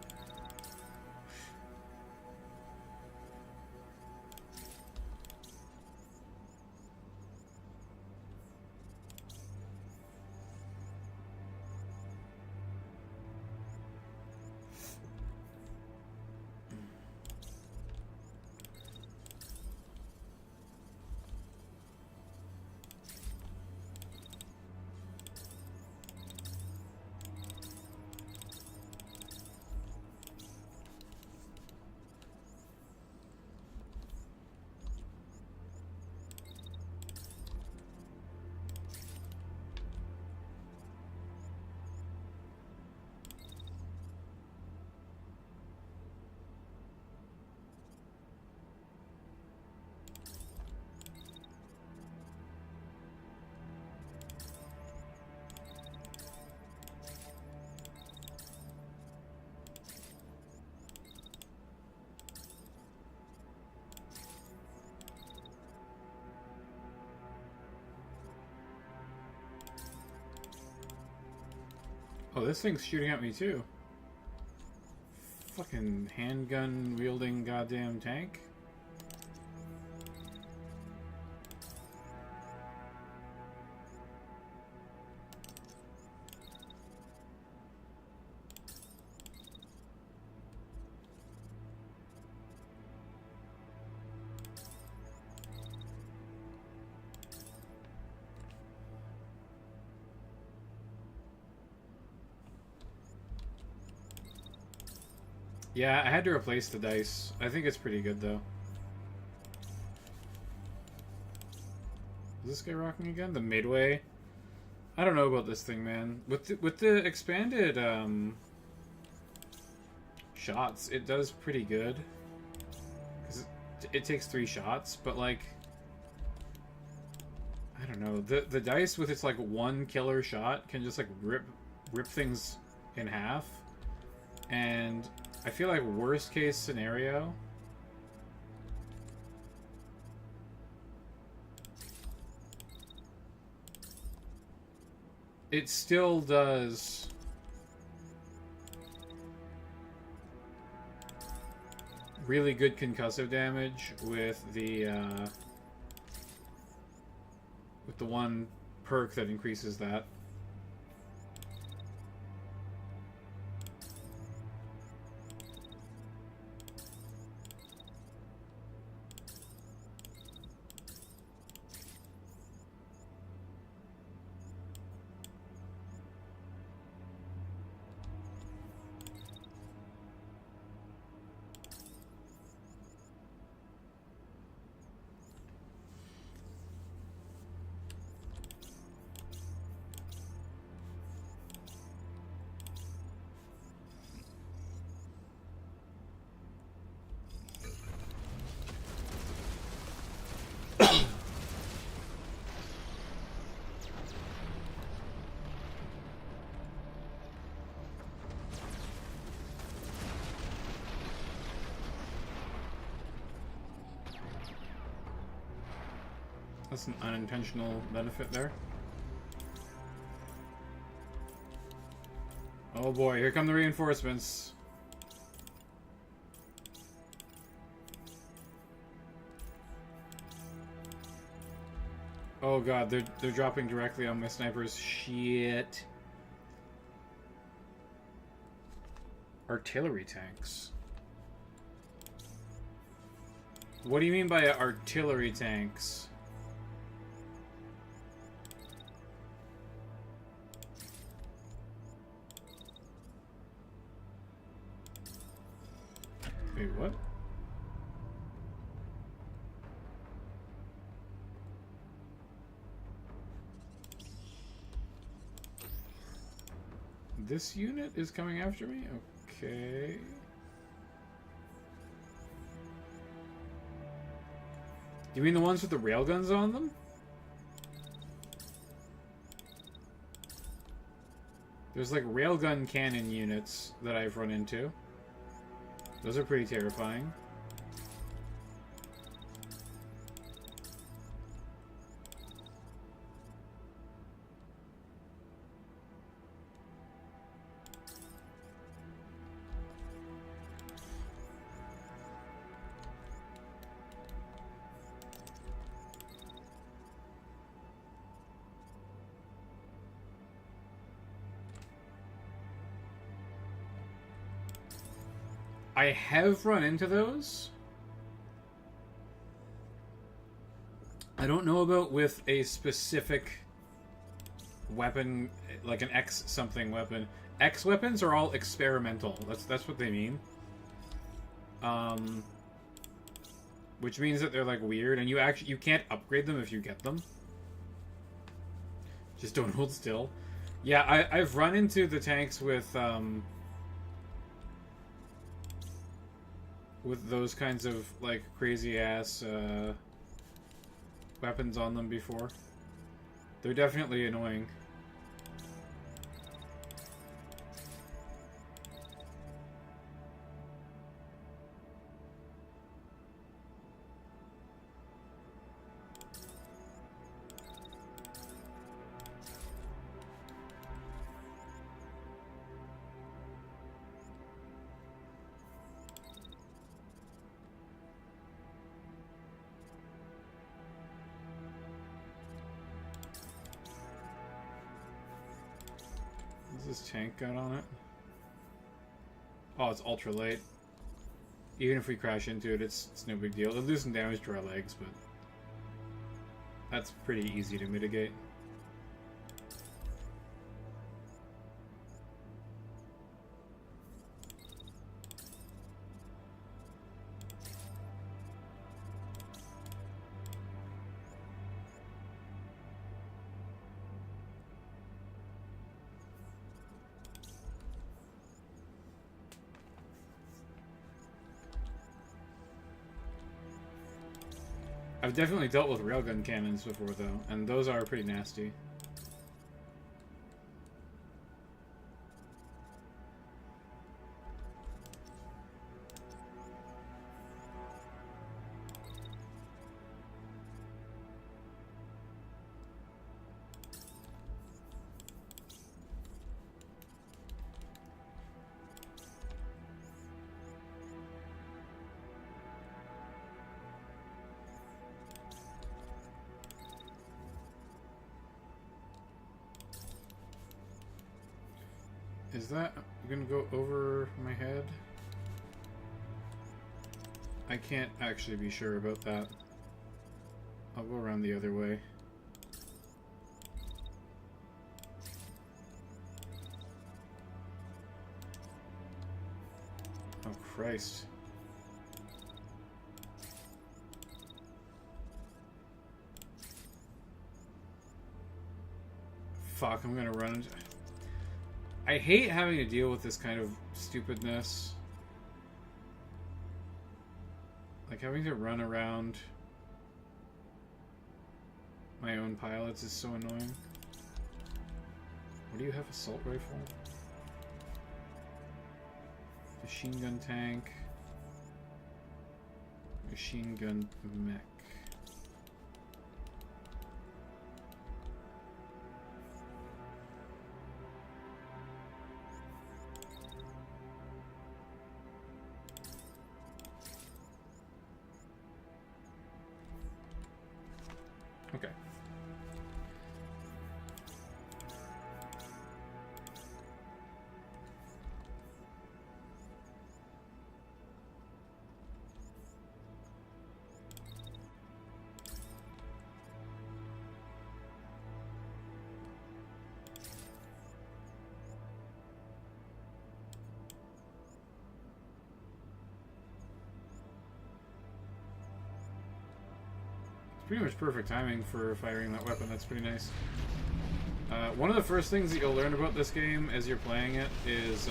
Oh, this thing's shooting at me too. Fucking handgun wielding goddamn tank. Yeah, I had to replace the dice. I think it's pretty good, though. Is this guy rocking again? The Midway? I don't know about this thing, man. With the expanded shots, it does pretty good. Because it takes 3 shots, but, like... I don't know. The dice with its, like, 1 killer shot can just, like, rip things in half. And... I feel like worst case scenario, it still does really good concussive damage with the one perk that increases that. That's an unintentional benefit there. Oh boy, here come the reinforcements. Oh god, they're dropping directly on my snipers. Shit. Artillery tanks. What do you mean by artillery tanks? Wait, what? This unit is coming after me? Okay. You mean the ones with the railguns on them? There's like railgun cannon units that I've run into. Those are pretty terrifying. I have run into those. I don't know about with a specific weapon, like an X something weapon. X weapons are all experimental. That's what they mean. Which means that they're like weird, and you can't upgrade them if you get them. Just don't hold still. Yeah, I've run into the tanks with those kinds of like crazy ass weapons on them before. They're definitely annoying. What's this tank got on it? Oh, it's ultra light. Even if we crash into it, it's no big deal. It'll do some damage to our legs, but that's pretty easy to mitigate. I've definitely dealt with railgun cannons before, though, and those are pretty nasty. Is that gonna go over my head? I can't actually be sure about that. I'll go around the other way. Oh, Christ. Fuck, I'm gonna run into... I hate having to deal with this kind of stupidness. Like, having to run around my own pilots is so annoying. What do you have? Assault rifle? Machine gun tank. Machine gun mech. Okay. Pretty much perfect timing for firing that weapon. That's pretty nice. One of the first things that you'll learn about this game as you're playing it is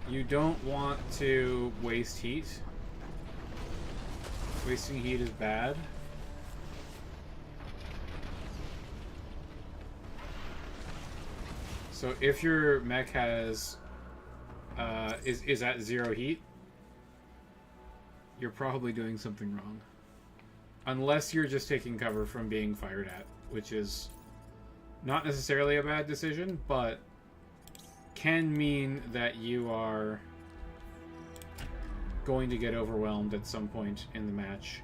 you don't want to waste heat. Wasting heat is bad. So if your mech has is at 0 heat, you're probably doing something wrong. Unless you're just taking cover from being fired at, which is not necessarily a bad decision, but can mean that you are going to get overwhelmed at some point in the match.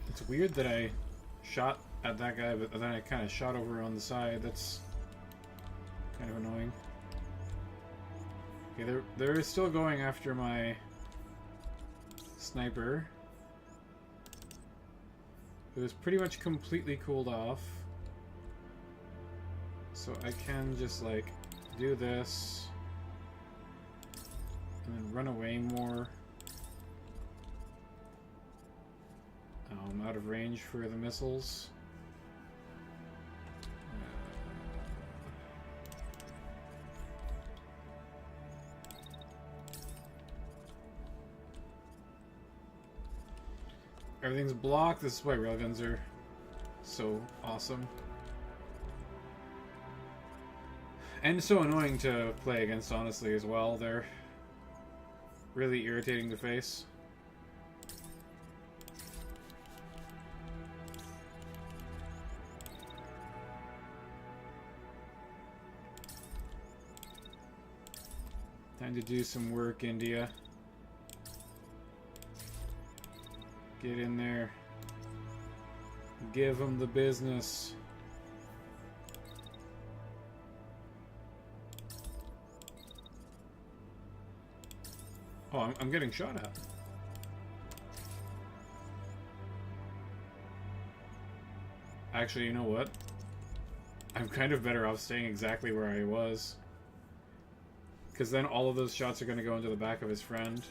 It's weird that I shot at that guy, but then I kind of shot over on the side. That's kind of annoying. Okay, they're still going after my sniper, who is pretty much completely cooled off. So I can just, like, do this and then run away more. I'm out of range for the missiles. Everything's blocked. This is why railguns are so awesome. And so annoying to play against, honestly, as well. They're really irritating to face. Time to do some work, India. Get in there. Give them the business. Oh, I'm getting shot at. Actually, you know what? I'm kind of better off staying exactly where I was. Because then all of those shots are going to go into the back of his friend.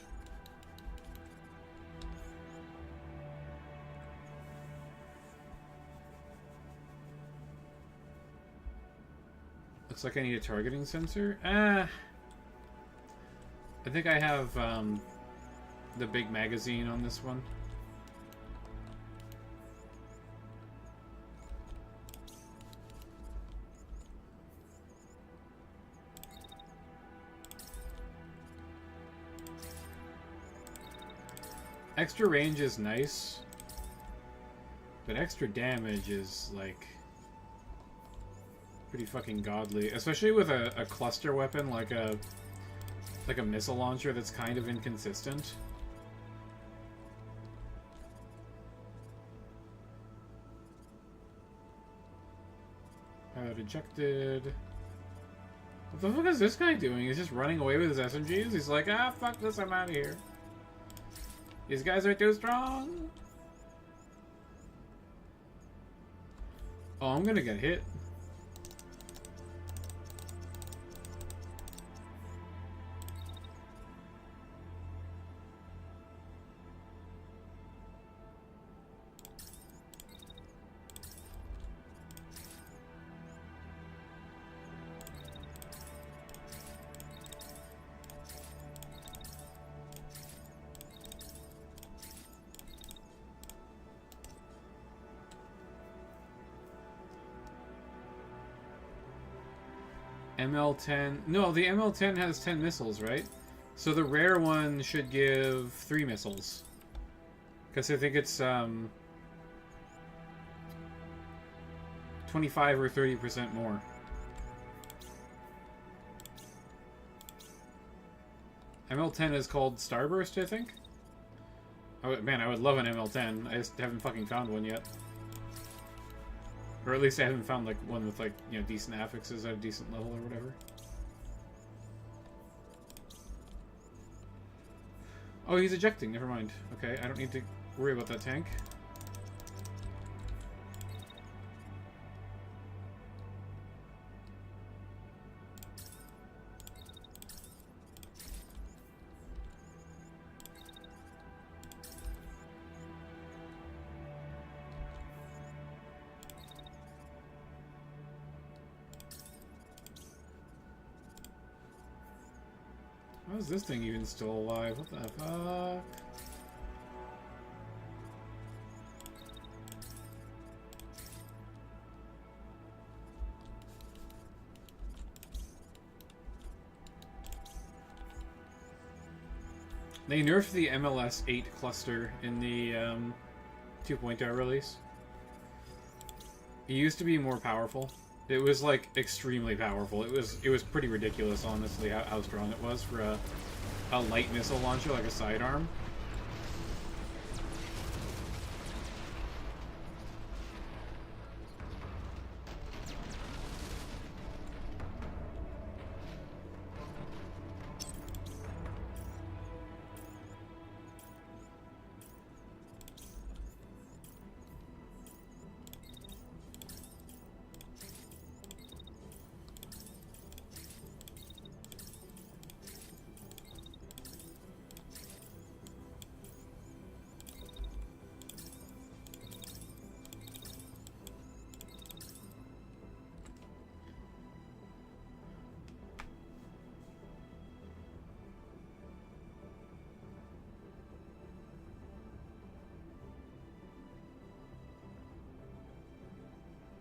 Looks like I need a targeting sensor. I think I have the big magazine on this one. Extra range is nice, but extra damage is, like, pretty fucking godly. Especially with a cluster weapon like a missile launcher that's kind of inconsistent. Ejected. What the fuck is this guy doing? He's just running away with his SMGs? He's like, ah, fuck this, I'm out of here. These guys are too strong. Oh, I'm gonna get hit. ML10. No, the ML10 has 10 missiles, right? So the rare one should give 3 missiles. Because I think it's 25 or 30% more. ML10 is called Starburst, I think? Oh, man, I would love an ML10. I just haven't fucking found one yet. Or at least I haven't found, like, one with, like, you know, decent affixes at a decent level or whatever. Oh, he's ejecting. Never mind. Okay, I don't need to worry about that tank. How is this thing even still alive? What the fuck? They nerfed the MLS 8 cluster in the 2.0 release. It used to be more powerful. It was, like, extremely powerful. It was pretty ridiculous, honestly, how strong it was for a light missile launcher, like a sidearm.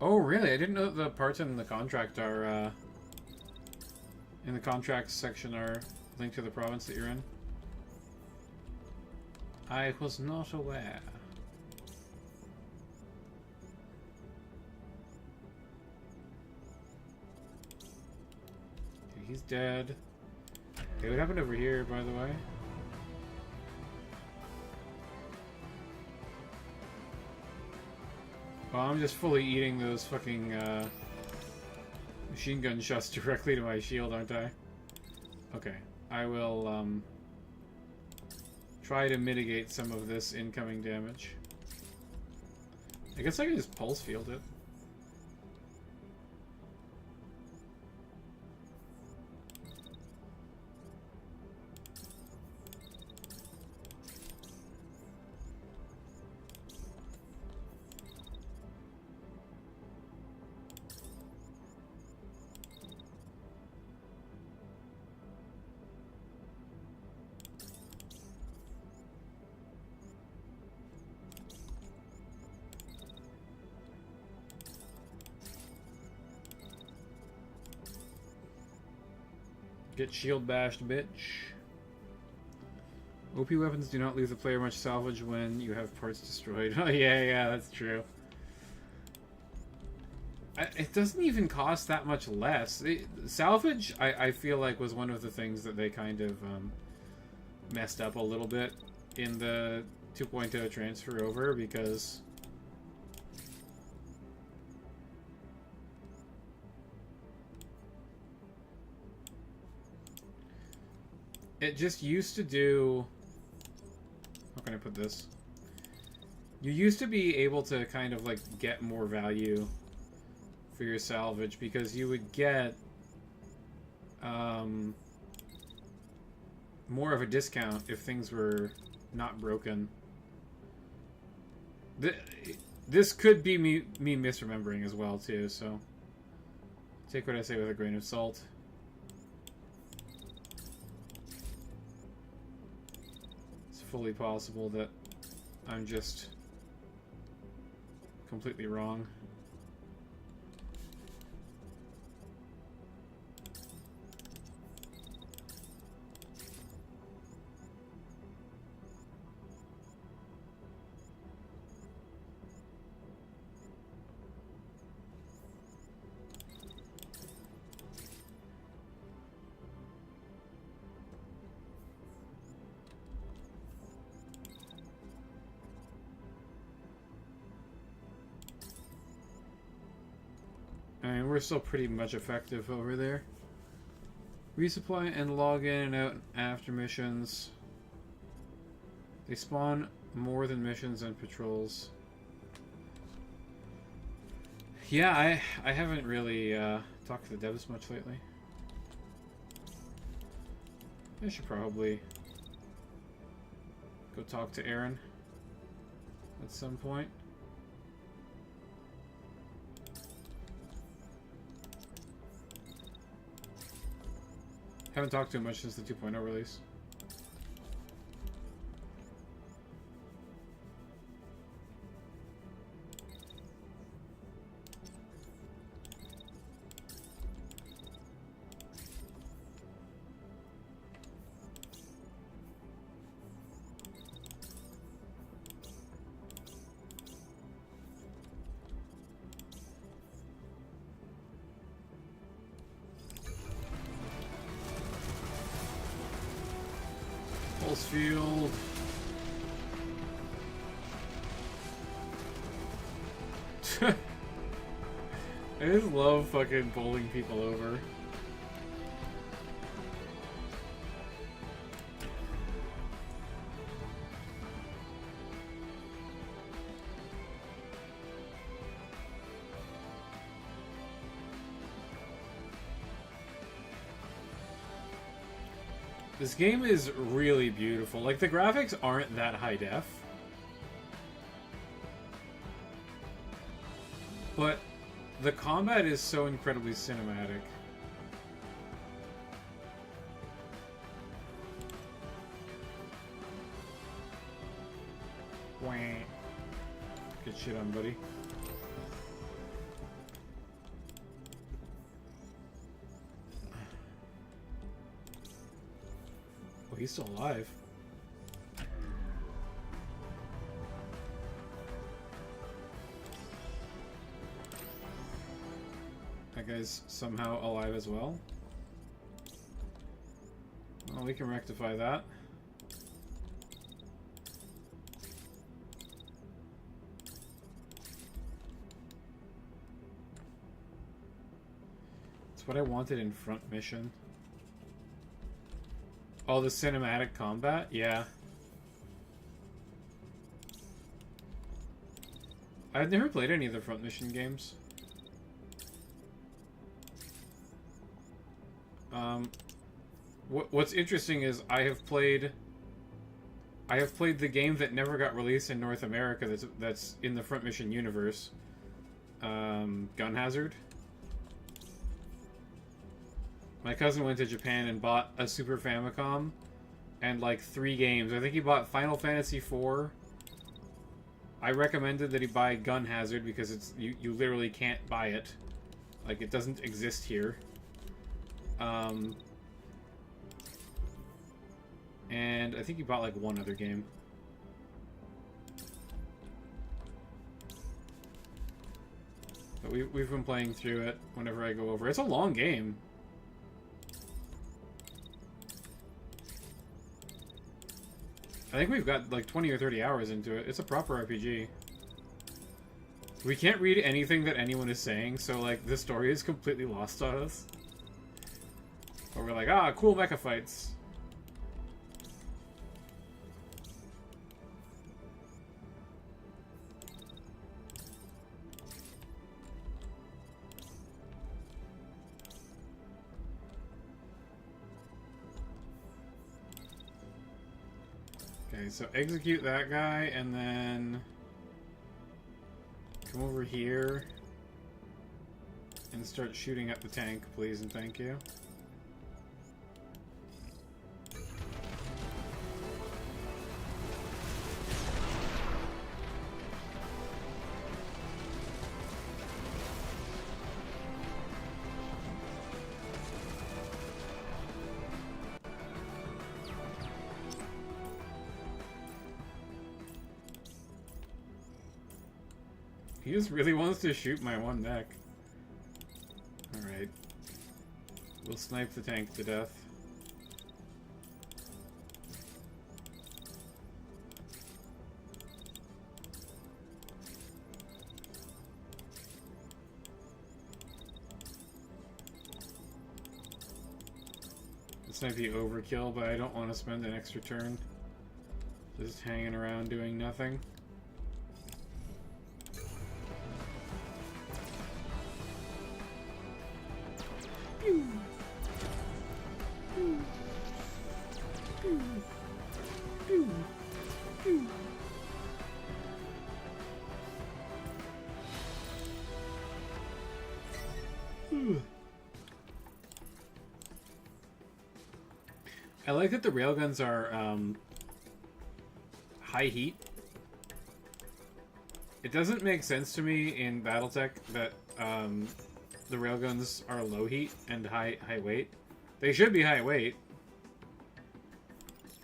Oh, really? I didn't know that the parts in the contract are, in the contracts section are linked to the province that you're in. I was not aware. Okay, he's dead. Okay, what happened over here, by the way? Well, I'm just fully eating those fucking machine gun shots directly to my shield, aren't I? Okay, I will try to mitigate some of this incoming damage. I guess I can just pulse field it. Get shield bashed, bitch. OP weapons do not leave the player much salvage when you have parts destroyed. Oh, yeah, that's true. It doesn't even cost that much less. Salvage, I feel like, was one of the things that they kind of messed up a little bit in the 2.0 transfer over, because it just used to do... How can I put this? You used to be able to kind of like get more value for your salvage because you would get more of a discount if things were not broken. This could be me misremembering as well too, so take what I say with a grain of salt. It's fully possible that I'm just completely wrong. I mean, we're still pretty much effective over there. Resupply and log in and out after missions. They spawn more than missions and patrols. Yeah, I haven't really talked to the devs much lately. I should probably go talk to Aaron at some point. Haven't talked to him much since the 2.0 release. Pulse field. I just love fucking bowling people over. This game is really beautiful. Like, the graphics aren't that high def, but the combat is so incredibly cinematic. Wah. Good shit on, buddy. Oh, he's still alive. That guy's somehow alive as well. Well, we can rectify that. It's what I wanted in front mission. Oh, the cinematic combat? Yeah. I've never played any of the front mission games. What's interesting is I have played the game that never got released in North America that's in the front mission universe. Gun Hazard. My cousin went to Japan and bought a Super Famicom and like 3 games. I think he bought Final Fantasy IV. I recommended that he buy Gun Hazard because it's you literally can't buy it. Like, it doesn't exist here. And I think he bought like 1 other game. But we've been playing through it whenever I go over. It's a long game. I think we've got like 20 or 30 hours into it. It's a proper RPG. We can't read anything that anyone is saying, so like the story is completely lost on us. But we're like, ah, cool mecha fights. Okay, so execute that guy, and then come over here and start shooting at the tank, please and thank you. He just really wants to shoot my one deck. Alright. We'll snipe the tank to death. This might be overkill, but I don't want to spend an extra turn just hanging around doing nothing. I like that the railguns are high heat. It doesn't make sense to me in BattleTech that the railguns are low heat and high weight. They should be high weight.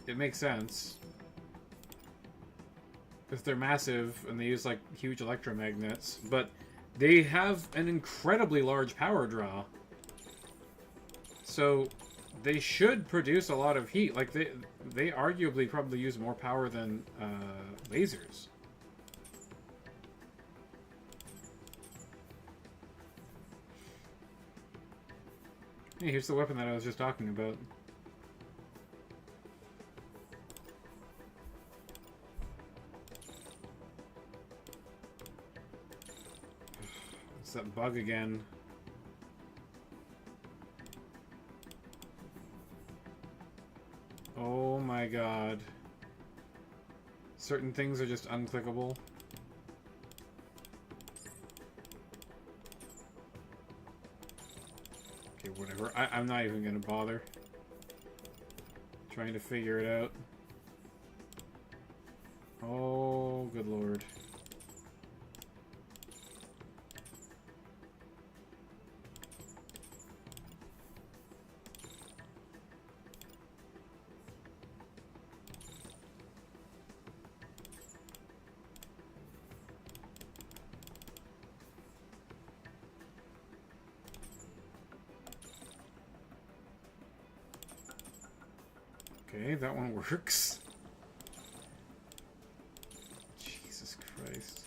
It makes sense. Because they're massive and they use like huge electromagnets, but they have an incredibly large power draw. So they should produce a lot of heat. Like they arguably probably use more power than lasers. Hey, here's the weapon that I was just talking about. It's that bug again. Oh my god. Certain things are just unclickable. Okay, whatever. I'm not even gonna bother trying to figure it out. Oh, good lord. Okay, that one works. Jesus Christ.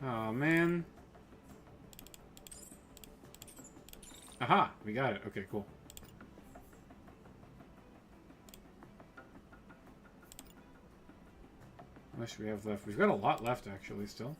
Oh man. Aha! We got it. Okay, cool. How much do we have left? We've got a lot left, actually, still.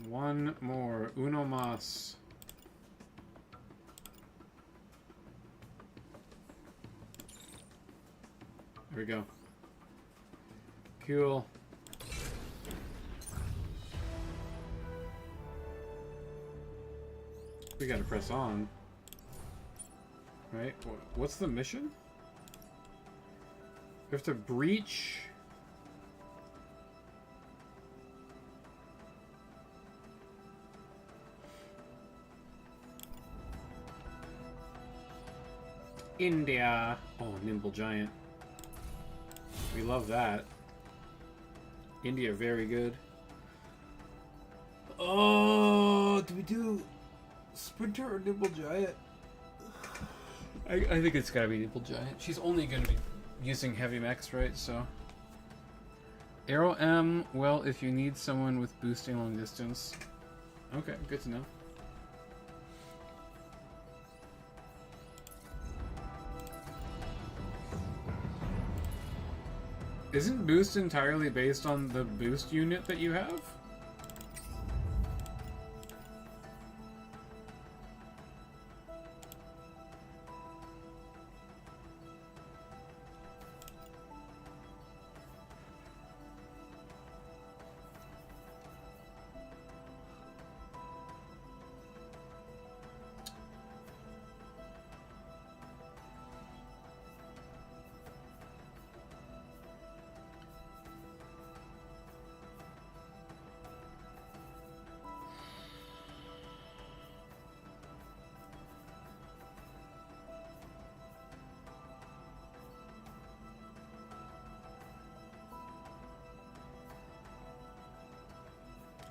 One more. Uno más. There we go. Cool. We gotta press on. Right? What's the mission? We have to breach... India. Oh, Nimble Giant. We love that. India, very good. Oh, do we do Sprinter or Nimble Giant? I think it's gotta be Nimble Giant. She's only gonna be using heavy mechs, right? So. Arrow M, well, if you need someone with boosting long distance. Okay, good to know. Isn't boost entirely based on the boost unit that you have?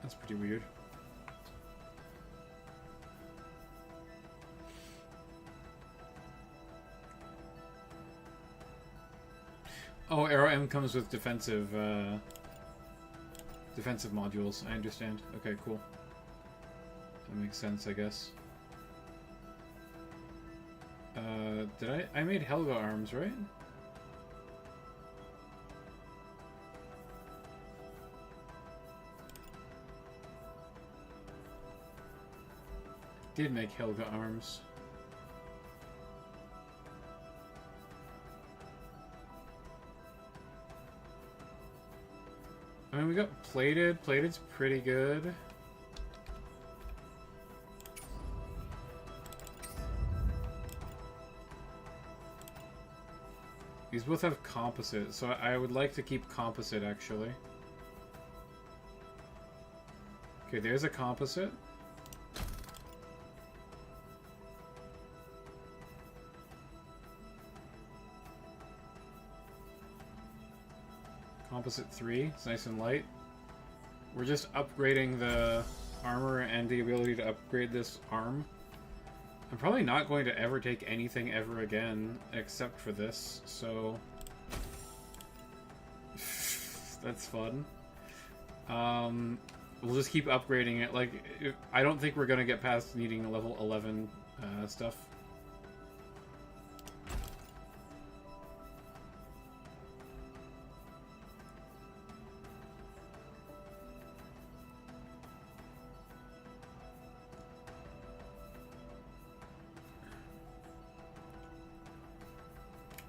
That's pretty weird. Oh, Arrow M comes with defensive modules. I understand. Okay, cool. That makes sense, I guess. Did I made Helga arms, right? Did make Helga arms. I mean, we got plated. Plated's pretty good. These both have composite, so I would like to keep composite, actually. Okay, there's a composite. Composite 3, it's nice and light. We're just upgrading the armor and the ability to upgrade this arm. I'm probably not going to ever take anything ever again, except for this, so... That's fun. We'll just keep upgrading it. Like, I don't think we're gonna get past needing level 11 stuff.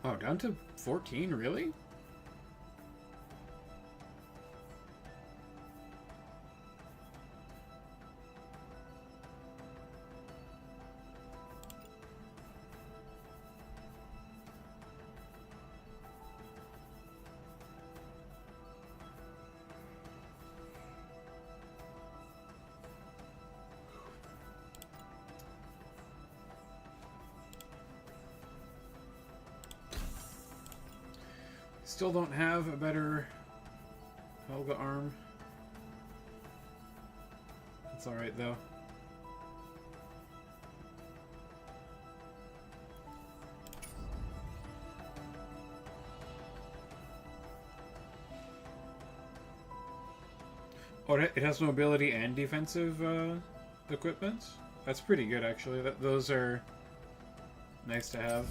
Oh, down to 14, really? Still don't have a better Helga arm. It's alright though. Oh, it has mobility and defensive equipment? That's pretty good, actually. Those are nice to have.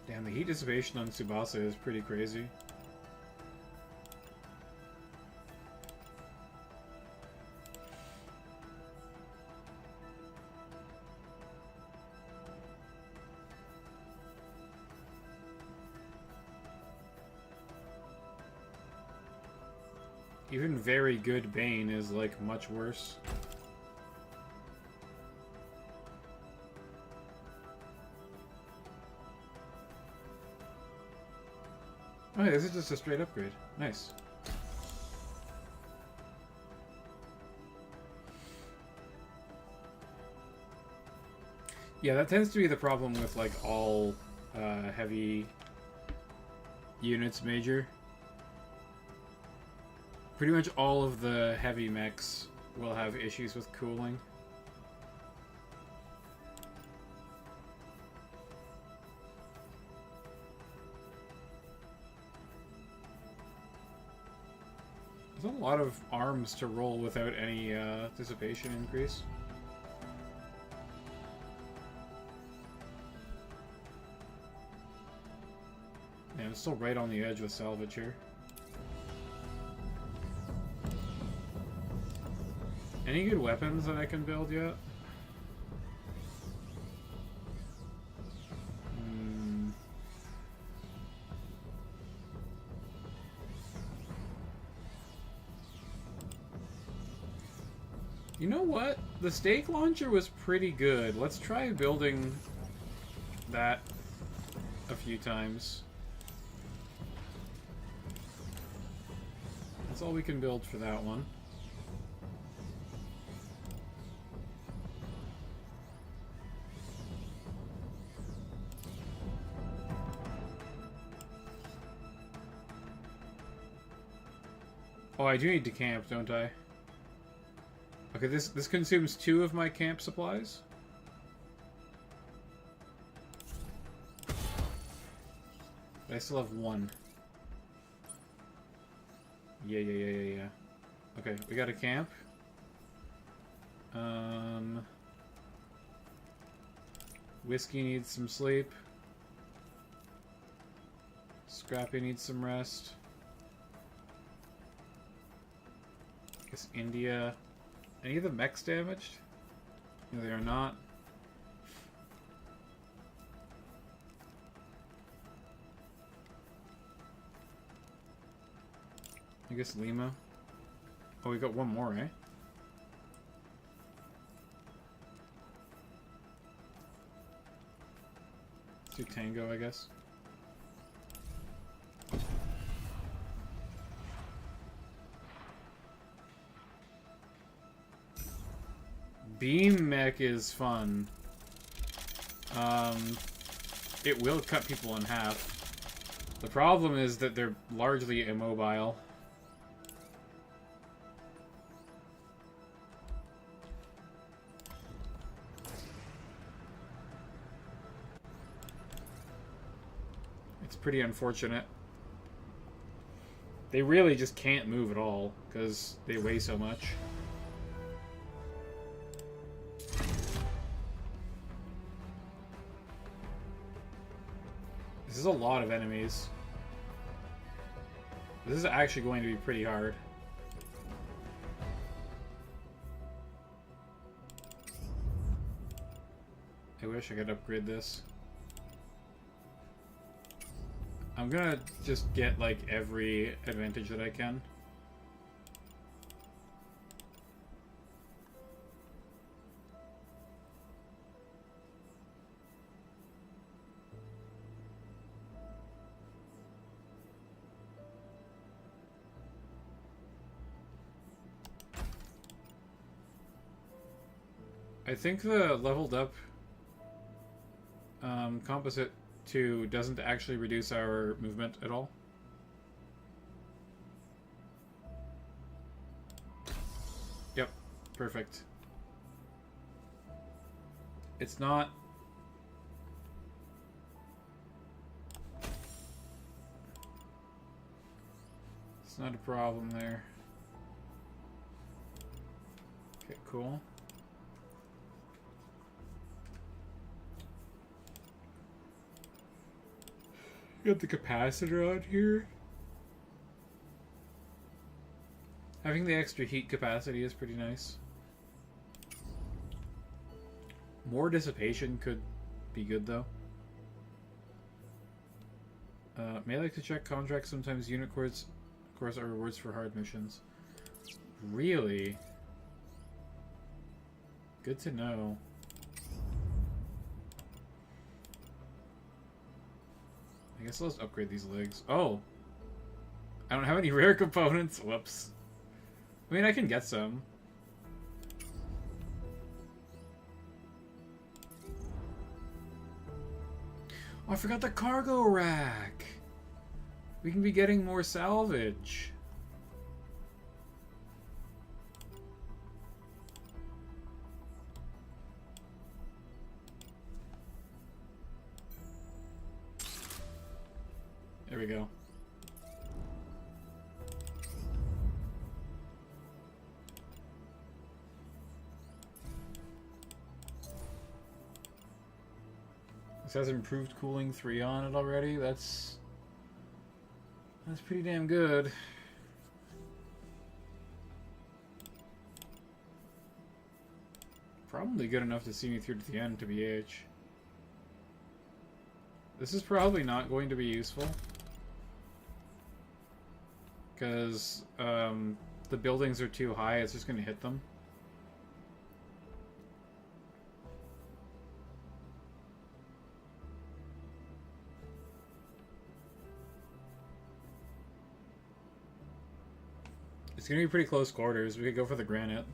Damn, the heat dissipation on Tsubasa is pretty crazy. Even very good Bane is, like, much worse. Oh, yeah, this is just a straight upgrade. Nice. Yeah, that tends to be the problem with, like, all heavy units major. Pretty much all of the heavy mechs will have issues with cooling. There's a lot of arms to roll without any dissipation increase. Yeah, I'm still right on the edge with salvage here. Any good weapons that I can build yet? You know what? The stake launcher was pretty good. Let's try building that a few times. That's all we can build for that one. Oh, I do need to camp, don't I? Okay, this consumes 2 of my camp supplies. But I still have 1. Yeah. Okay, we got a camp. Whiskey needs some sleep. Scrappy needs some rest. Guess India. Any of the mechs damaged? No, they are not. I guess Lima. Oh, we got one more, eh? Let's do Tango, I guess. Beam mech is fun. It will cut people in half. The problem is that they're largely immobile. It's pretty unfortunate. They really just can't move at all because they weigh so much. This is a lot of enemies. This is actually going to be pretty hard. I wish I could upgrade this. I'm gonna just get, like, every advantage that I can. I think the leveled up composite 2 doesn't actually reduce our movement at all. Yep, perfect. It's not... It's not a problem there. Okay, cool. Got the capacitor on here. Having the extra heat capacity is pretty nice. More dissipation could be good, though. May like to check contracts. Sometimes unit course are rewards for hard missions. Really? Good to know. I guess I'll just upgrade these legs. Oh! I don't have any rare components. Whoops. I mean, I can get some. Oh, I forgot the cargo rack! We can be getting more salvage. There we go. This has improved cooling 3 on it already. That's pretty damn good. Probably good enough to see me through to the end, to BH. This is probably not going to be useful. Because the buildings are too high, it's just going to hit them. It's going to be pretty close quarters. We could go for the granite.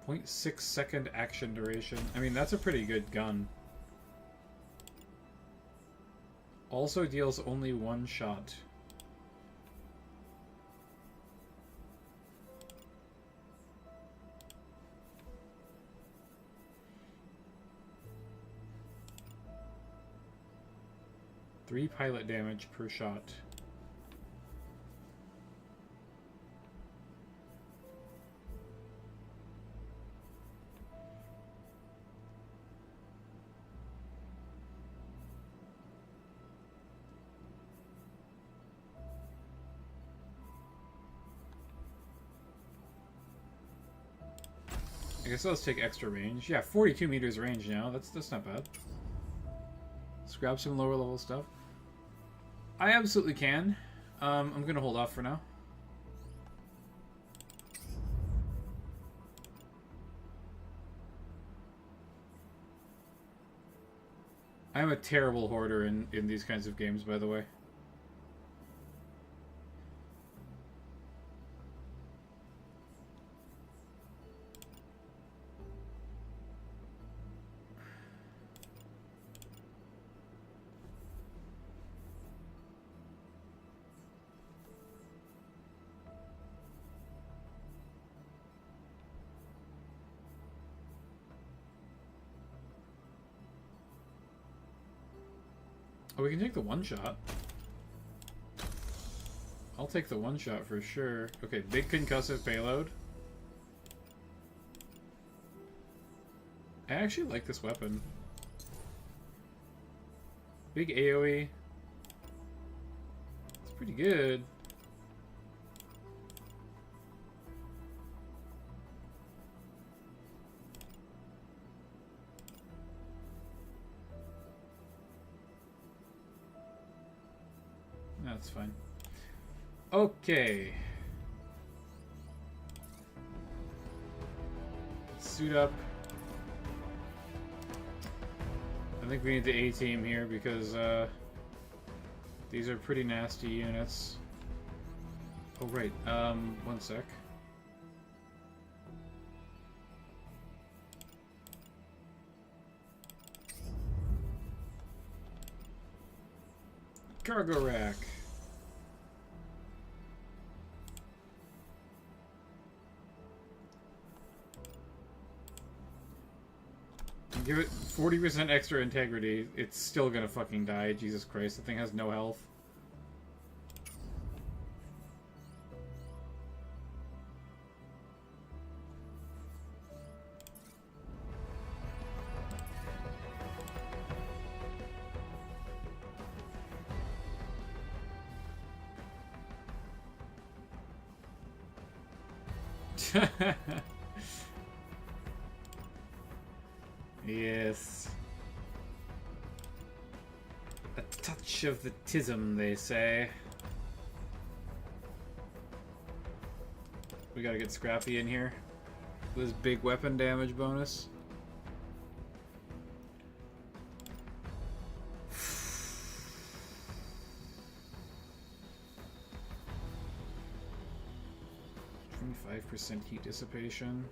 .6 second action duration. I mean, that's a pretty good gun. Also deals only 1 shot. Three pilot damage per shot. I guess let's take extra range. Yeah, 42 meters range now. That's not bad. Let's grab some lower level stuff. I absolutely can. I'm gonna hold off for now. I'm a terrible hoarder in these kinds of games, by the way. Oh, we can take the 1-shot. I'll take the 1-shot for sure. Okay, big concussive payload. I actually like this weapon. Big AoE. It's pretty good. That's fine. Okay. Suit up. I think we need the A-team here because these are pretty nasty units. Oh, right. One sec. Cargo rack. Give it 40% extra integrity, it's still gonna fucking die. Jesus Christ, the thing has no health. Yes. A touch of the tism, they say. We gotta get Scrappy in here. This big weapon damage bonus. %, heat dissipation.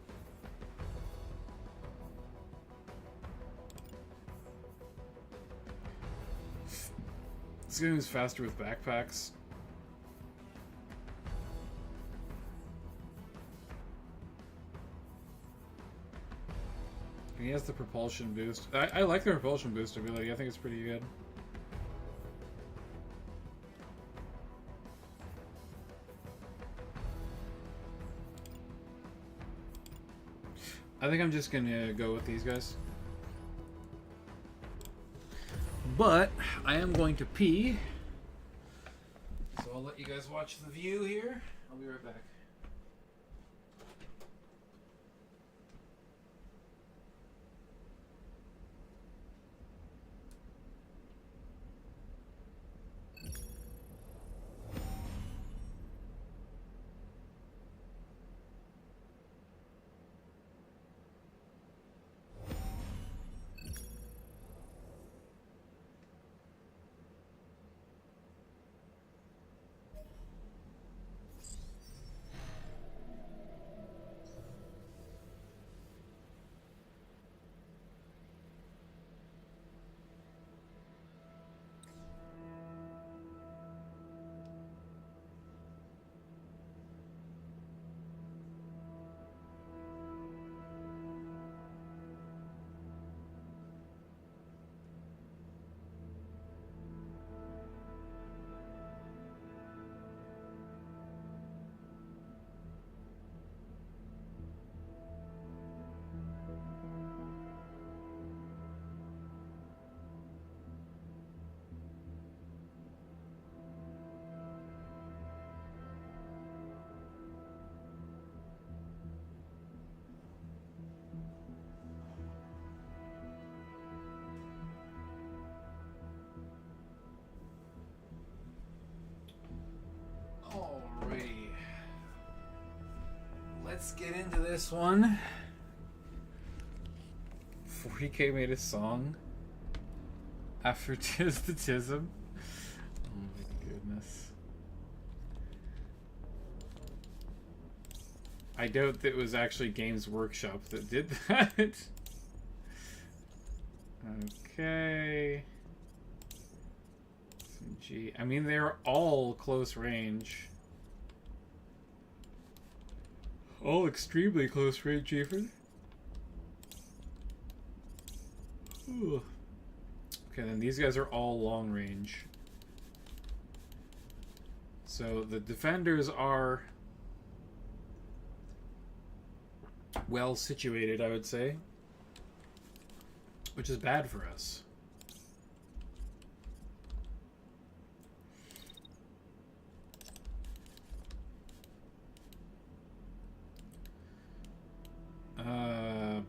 This game is faster with backpacks. And he has the propulsion boost. I like the propulsion boost ability. I think it's pretty good. I think I'm just gonna go with these guys. But I am going to pee. So I'll let you guys watch the view here. I'll be right back. Alrighty. Let's get into this one. 40K made a song after Tis the Tism. Oh my goodness. I doubt that it was actually Games Workshop that did that. Okay. Gee, I mean, they're all close range. All extremely close range, even. Ooh. Okay, then these guys are all long range. So the defenders are well situated, I would say, which is bad for us.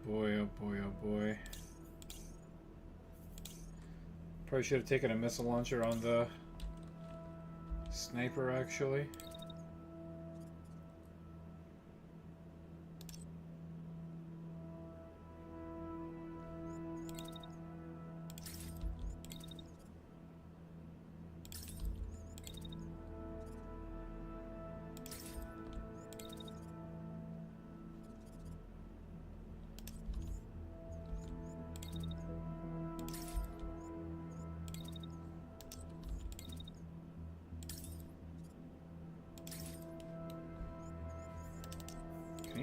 Boy, oh boy, oh boy. Probably should have taken a missile launcher on the sniper, actually.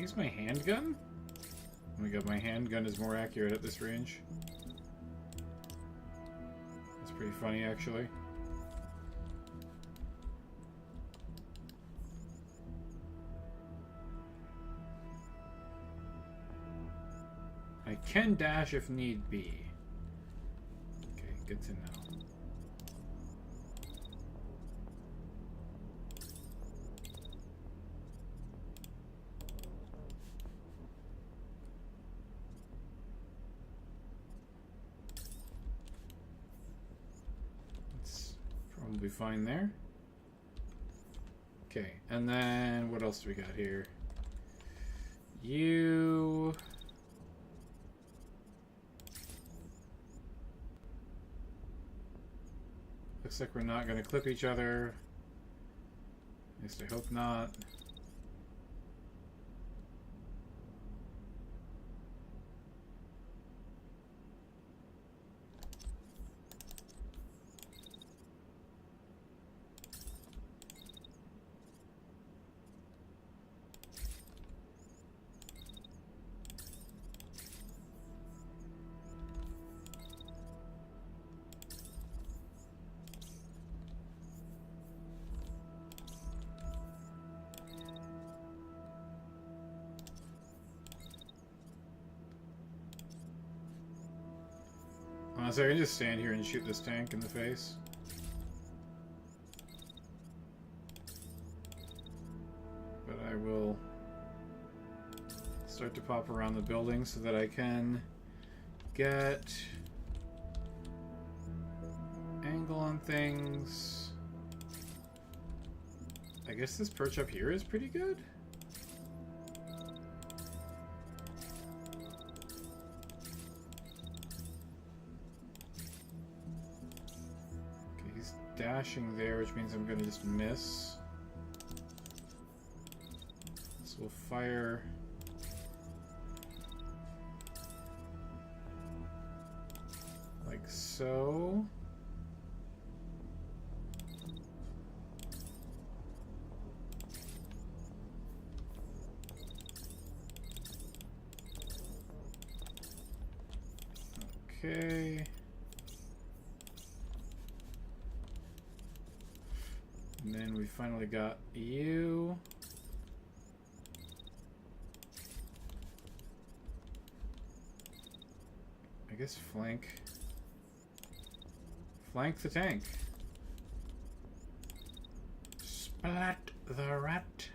use my handgun? Oh my god, my handgun is more accurate at this range. That's pretty funny, actually. I can dash if need be. Okay, good to know. That's probably fine there. Okay, and then what else do we got here? You... Looks like we're not going to clip each other. At least I hope not. So I can just stand here and shoot this tank in the face. But I will start to pop around the building so that I can get angle on things. I guess this perch up here is pretty good. Dashing there, which means I'm going to just miss. So we'll fire. Like so. Okay. And then we finally got you. I guess flank the tank. Splat the rat.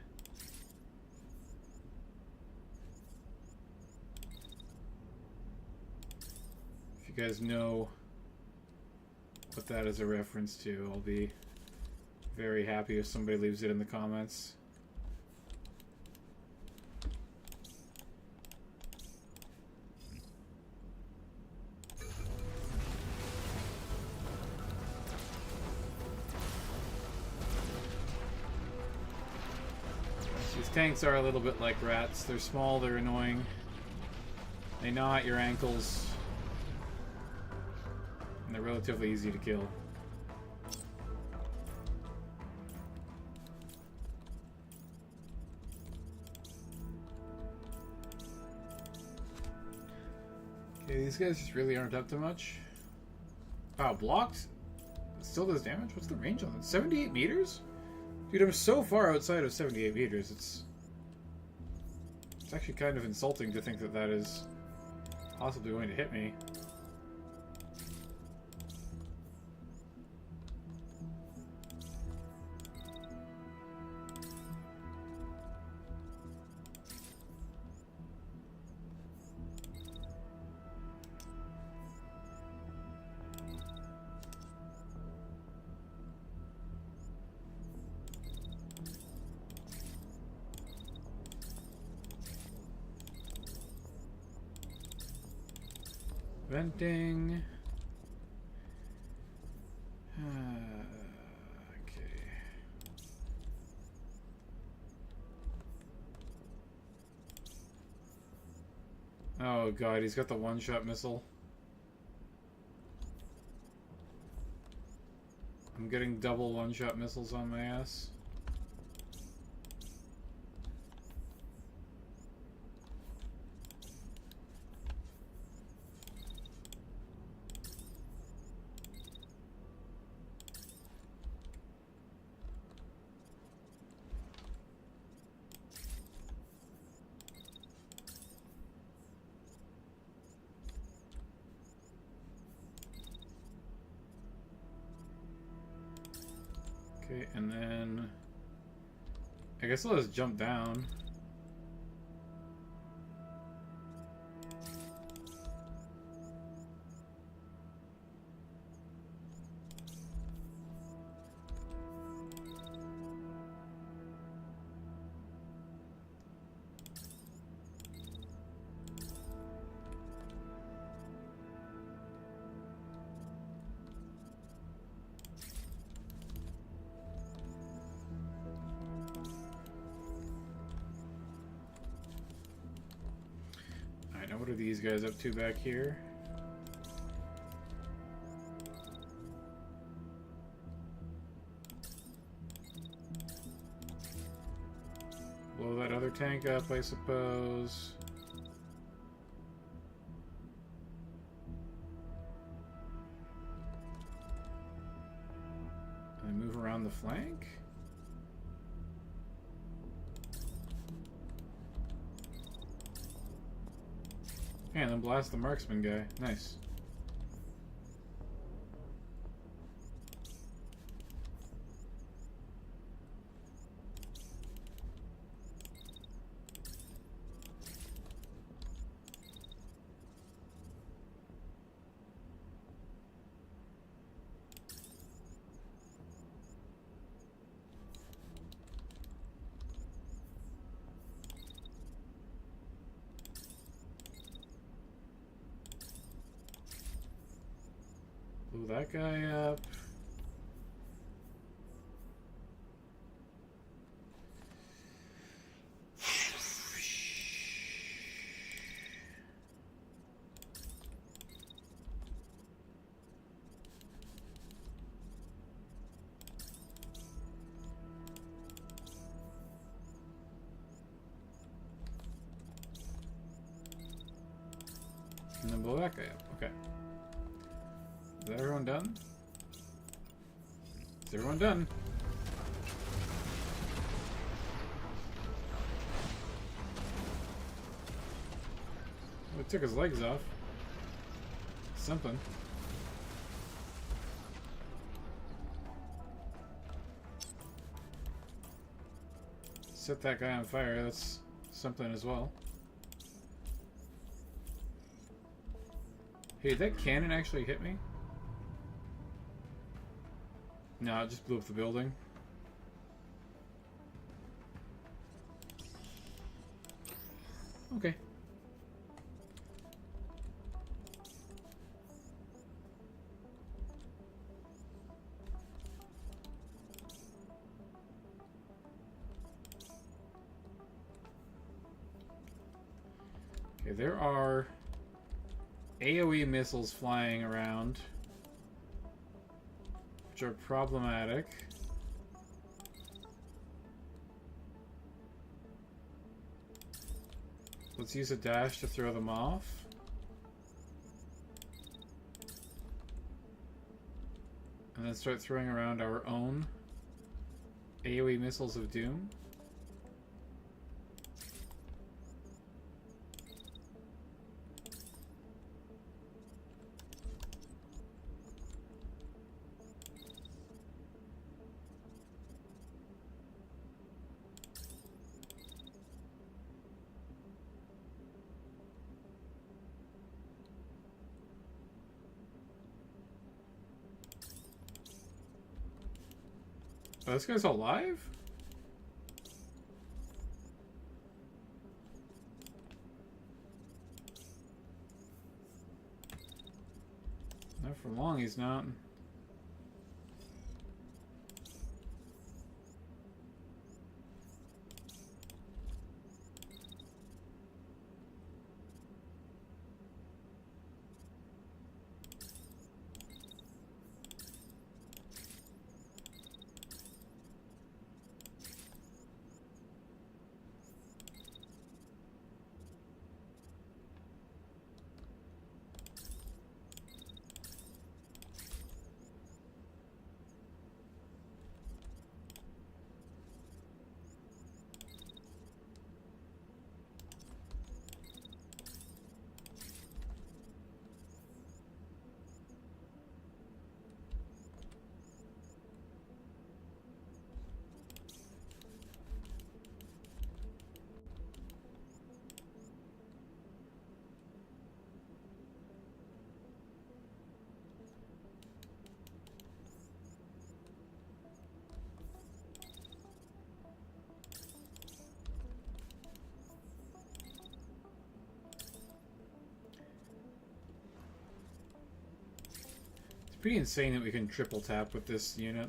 If you guys know what that is a reference to, I'll be very happy if somebody leaves it in the comments. These tanks are a little bit like rats. They're small, they're annoying. They gnaw at your ankles. And they're relatively easy to kill. Okay, these guys just really aren't up to much. Wow, blocked? It still does damage? What's the range on it? 78 meters? Dude, I'm so far outside of 78 meters, it's actually kind of insulting to think that that is possibly going to hit me. Venting. Okay. Oh god, he's got the one-shot missile. I'm getting double one-shot missiles on my ass. Okay, and then I guess I'll just jump down. Now what are these guys up to back here? Blow that other tank up, I suppose. And move around the flank? And then blast the marksman guy. Nice. Blew that guy up. And then blow that guy up. Okay. Is everyone done? Is everyone done? Oh, it took his legs off. Something. Set that guy on fire. That's something as well. Hey, did that cannon actually hit me? No, it just blew up the building. Okay. Okay, there are AoE missiles flying around, which are problematic. Let's use a dash to throw them off. And then start throwing around our own AoE missiles of doom. Oh, this guy's alive? Not for long, he's not. Pretty insane that we can triple tap with this unit.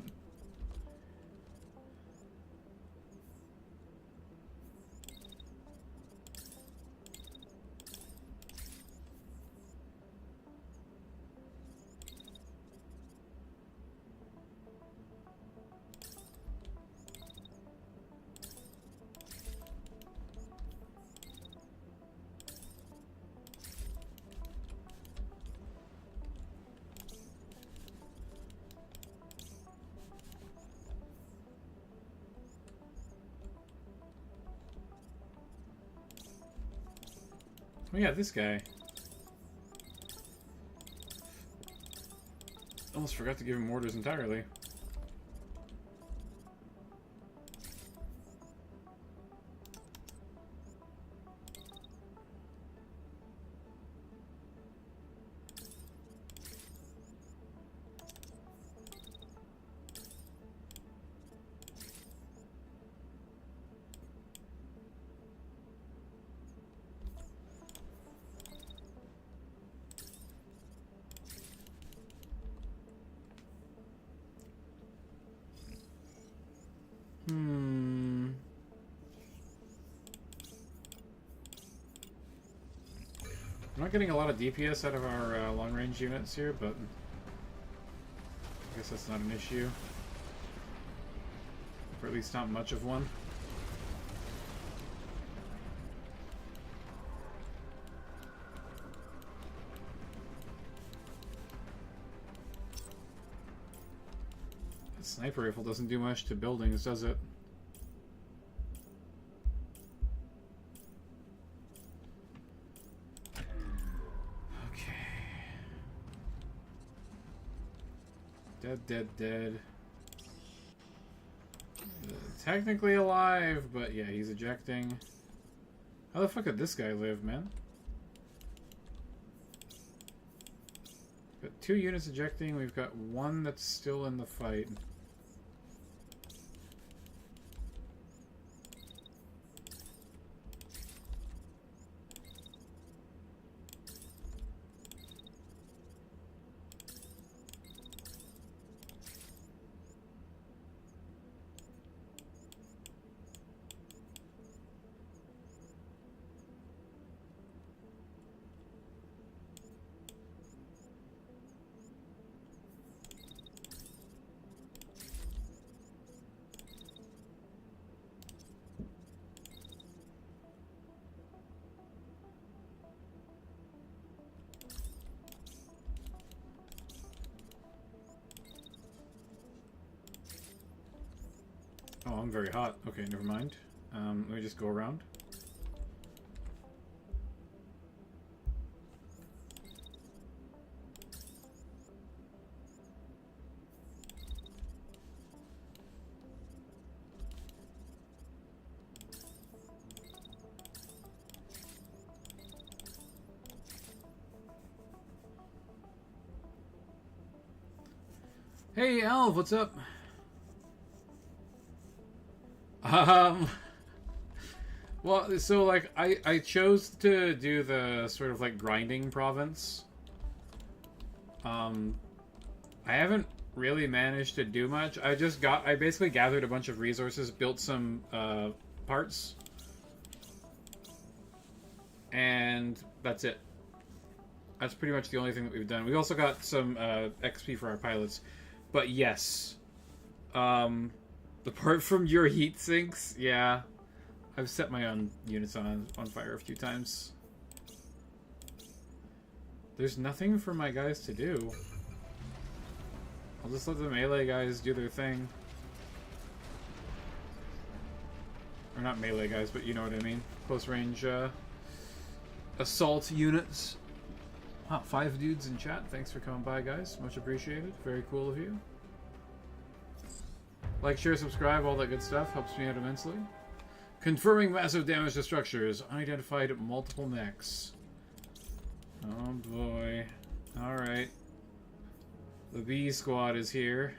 Oh yeah, this guy. Almost forgot to give him orders entirely. I'm not getting a lot of DPS out of our long-range units here, but I guess that's not an issue. Or at least not much of one. The sniper rifle doesn't do much to buildings, does it? Dead. Technically alive, but yeah, he's ejecting. How the fuck did this guy live, man? Got 2 units ejecting, we've got 1 that's still in the fight. Oh, I'm very hot. Okay, never mind. Let me just go around. Hey, Alv, what's up? Well, so, like, I chose to do the sort of, like, grinding province. I haven't really managed to do much. I basically gathered a bunch of resources, built some, parts. And that's it. That's pretty much the only thing that we've done. We also got some, XP for our pilots. But yes. Apart from your heat sinks, yeah. I've set my own units on fire a few times. There's nothing for my guys to do. I'll just let the melee guys do their thing. Or not melee guys, but you know what I mean. Close range, assault units. Wow, 5 dudes in chat. Thanks for coming by, guys. Much appreciated. Very cool of you. Like, share, subscribe, all that good stuff. Helps me out immensely. Confirming massive damage to structures. Unidentified multiple mechs. Oh boy. Alright. The B squad is here.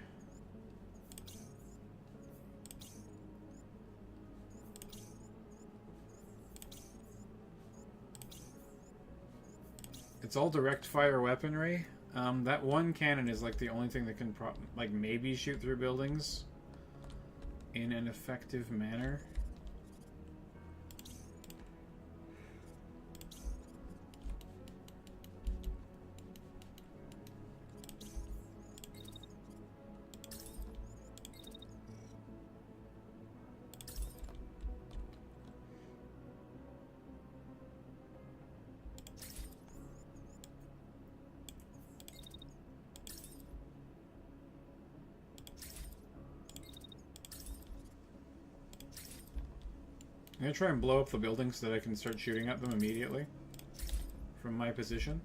It's all direct fire weaponry. That one cannon is like the only thing that can like maybe shoot through buildings in an effective manner. I'm gonna try and blow up the buildings so that I can start shooting at them immediately from my position.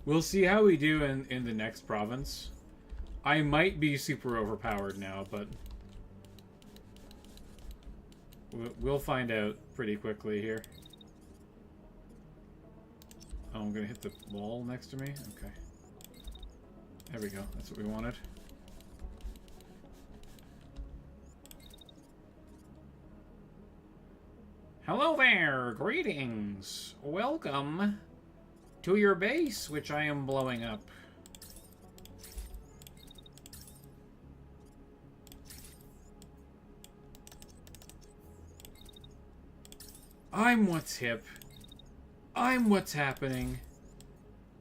We'll see how we do in the next province. I might be super overpowered now, but we'll find out pretty quickly here. Oh, I'm gonna hit the wall next to me? Okay. There we go. That's what we wanted. Hello there! Greetings! Welcome to your base, which I am blowing up. I'm what's hip. I'm what's happening.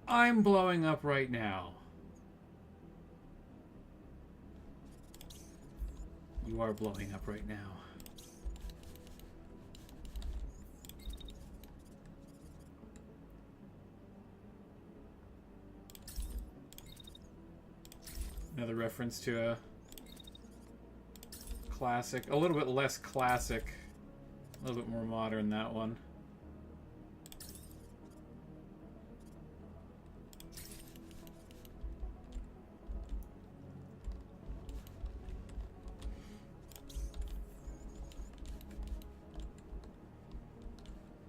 I'm blowing up right now. You are blowing up right now. Another reference to a classic, a little bit less classic, a little bit more modern, that one.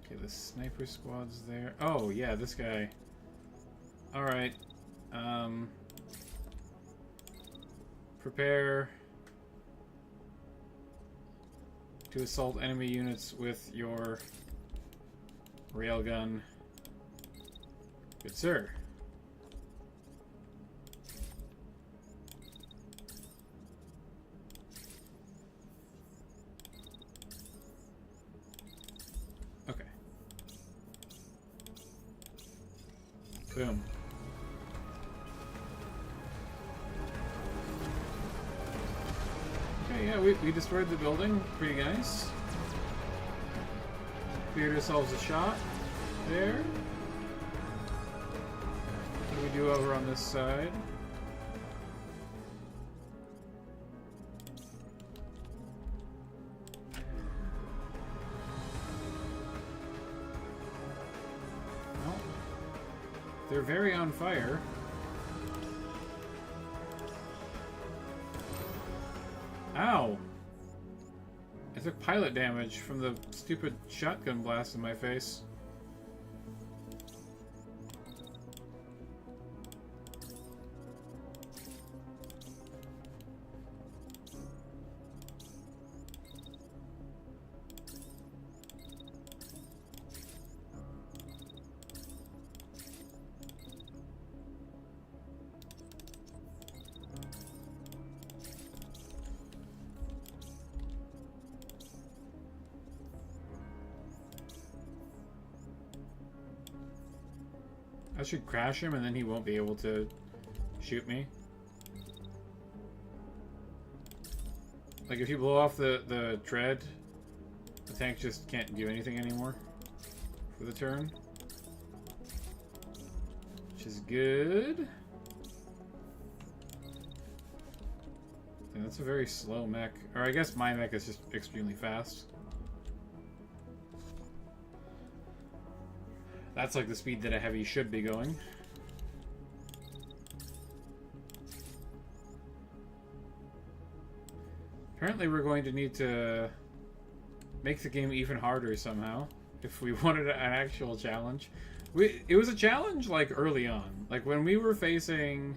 Okay, the sniper squad's there. Oh, yeah, this guy. Alright. Prepare to assault enemy units with your railgun. Good sir. Okay. Boom. Yeah, we destroyed the building. Pretty nice. Cleared ourselves a shot there. What do we do over on this side? Well, they're very on fire. Ow! I took pilot damage from the stupid shotgun blast in my face. I should crash him and then he won't be able to shoot me. Like if you blow off the tread, the tank just can't do anything anymore for the turn. Which is good. And that's a very slow mech. Or I guess my mech is just extremely fast. That's like the speed that a heavy should be going. Apparently we're going to need to make the game even harder somehow if we wanted an actual challenge. It was a challenge like early on. Like when we were facing...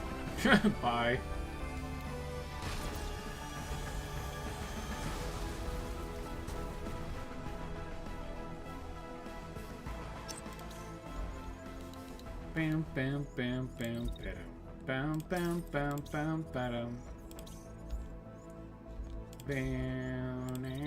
Bye. Bam bam bam bam bam bam bam bam bam bam now.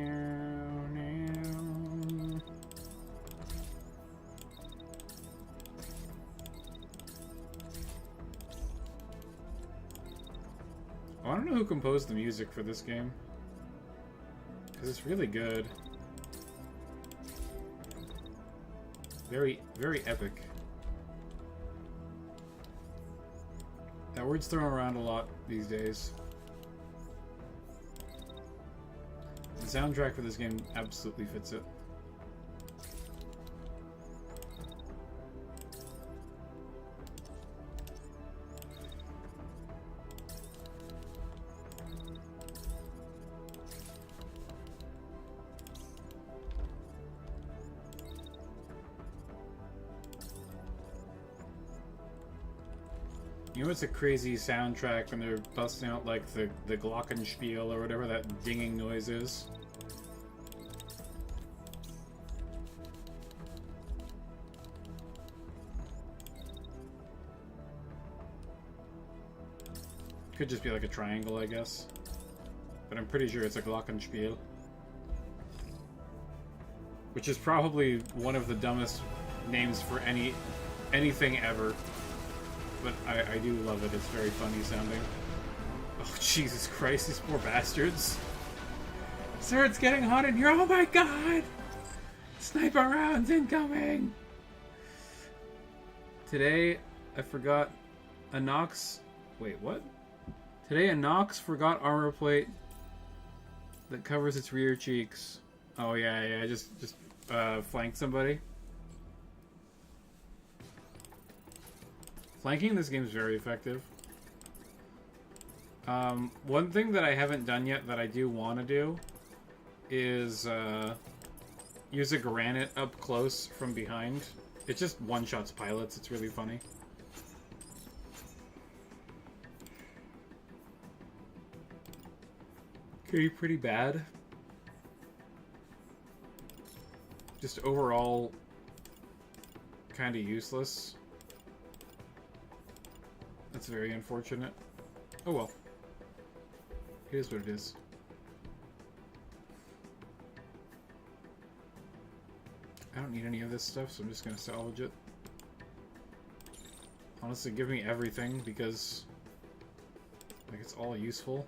I don't know who composed the music for this game, because it's really good. Very, very epic. That word's thrown around a lot these days. The soundtrack for this game absolutely fits it. You know, it's a crazy soundtrack when they're busting out like the glockenspiel or whatever that dinging noise is. Could just be like a triangle, I guess. But I'm pretty sure it's a glockenspiel. Which is probably one of the dumbest names for anything ever. But I do love it. It's very funny sounding. Oh, Jesus Christ, these poor bastards. Sir, it's getting hot in here. Oh my god! Sniper rounds incoming! Today, I forgot a Nox... Wait, what? Today, a Nox forgot armor plate that covers its rear cheeks. Oh, yeah, just flank somebody. Flanking in this game is very effective. One thing that I haven't done yet that I do want to do is use a granite up close from behind. It just one-shots pilots. It's really funny. Okay, pretty bad. Just overall kind of useless. That's very unfortunate. Oh well. It is what it is. I don't need any of this stuff, so I'm just gonna salvage it. Honestly, give me everything, because like it's all useful.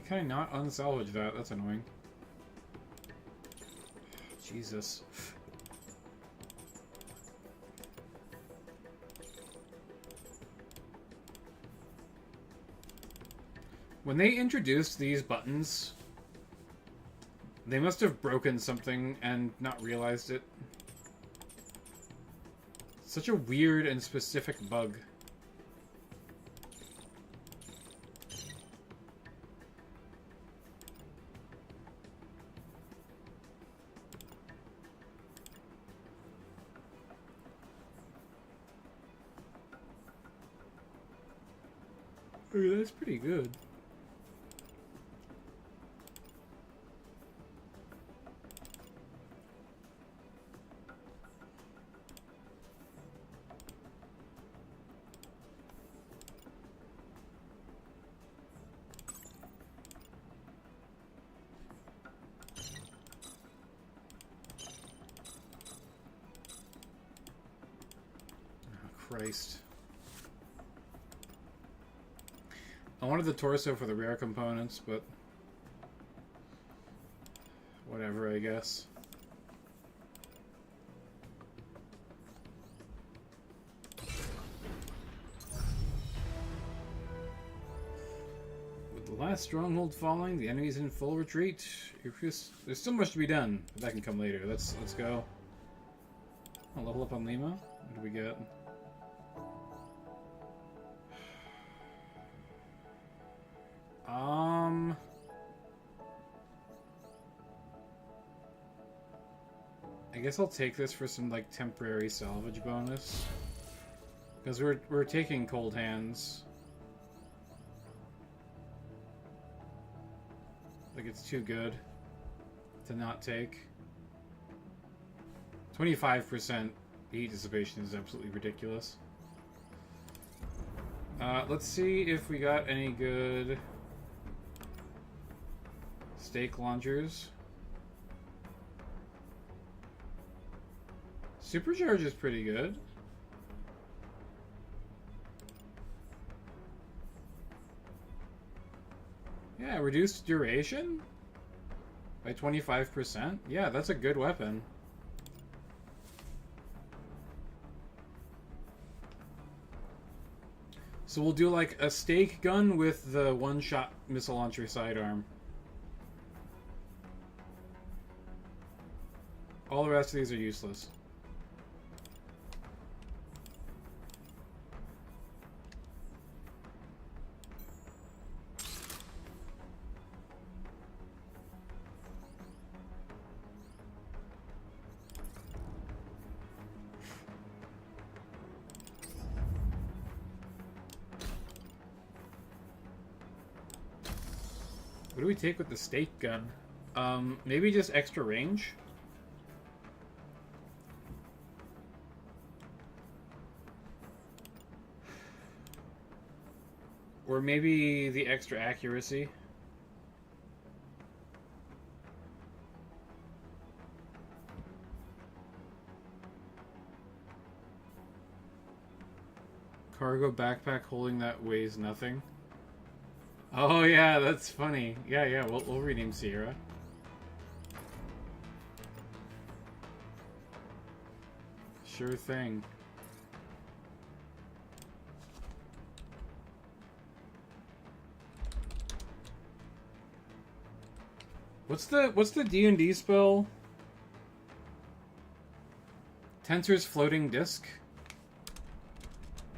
Can I not unsalvage that? That's annoying. Jesus. When they introduced these buttons, they must have broken something and not realized it. Such a weird and specific bug. Ooh, that's pretty good. Oh, Christ. I wanted the torso for the rare components, but whatever, I guess. With the last stronghold falling, the enemy's in full retreat. There's still much to be done, but that can come later. Let's go. I'll level up on Lima. What do we get? I guess I'll take this for some like temporary salvage bonus. Because we're taking cold hands. Like it's too good to not take. 25% heat dissipation is absolutely ridiculous. Let's see if we got any good stake launchers. Supercharge is pretty good. Yeah, reduced duration by 25%. Yeah, that's a good weapon. So we'll do like a stake gun with the one-shot missile launcher sidearm. All the rest of these are useless. What do we take with the stake gun? Maybe just extra range? Or maybe the extra accuracy? Cargo backpack holding that weighs nothing. Oh yeah, that's funny. Yeah, we'll rename Sierra. Sure thing. What's the D&D spell? Tensor's floating disc?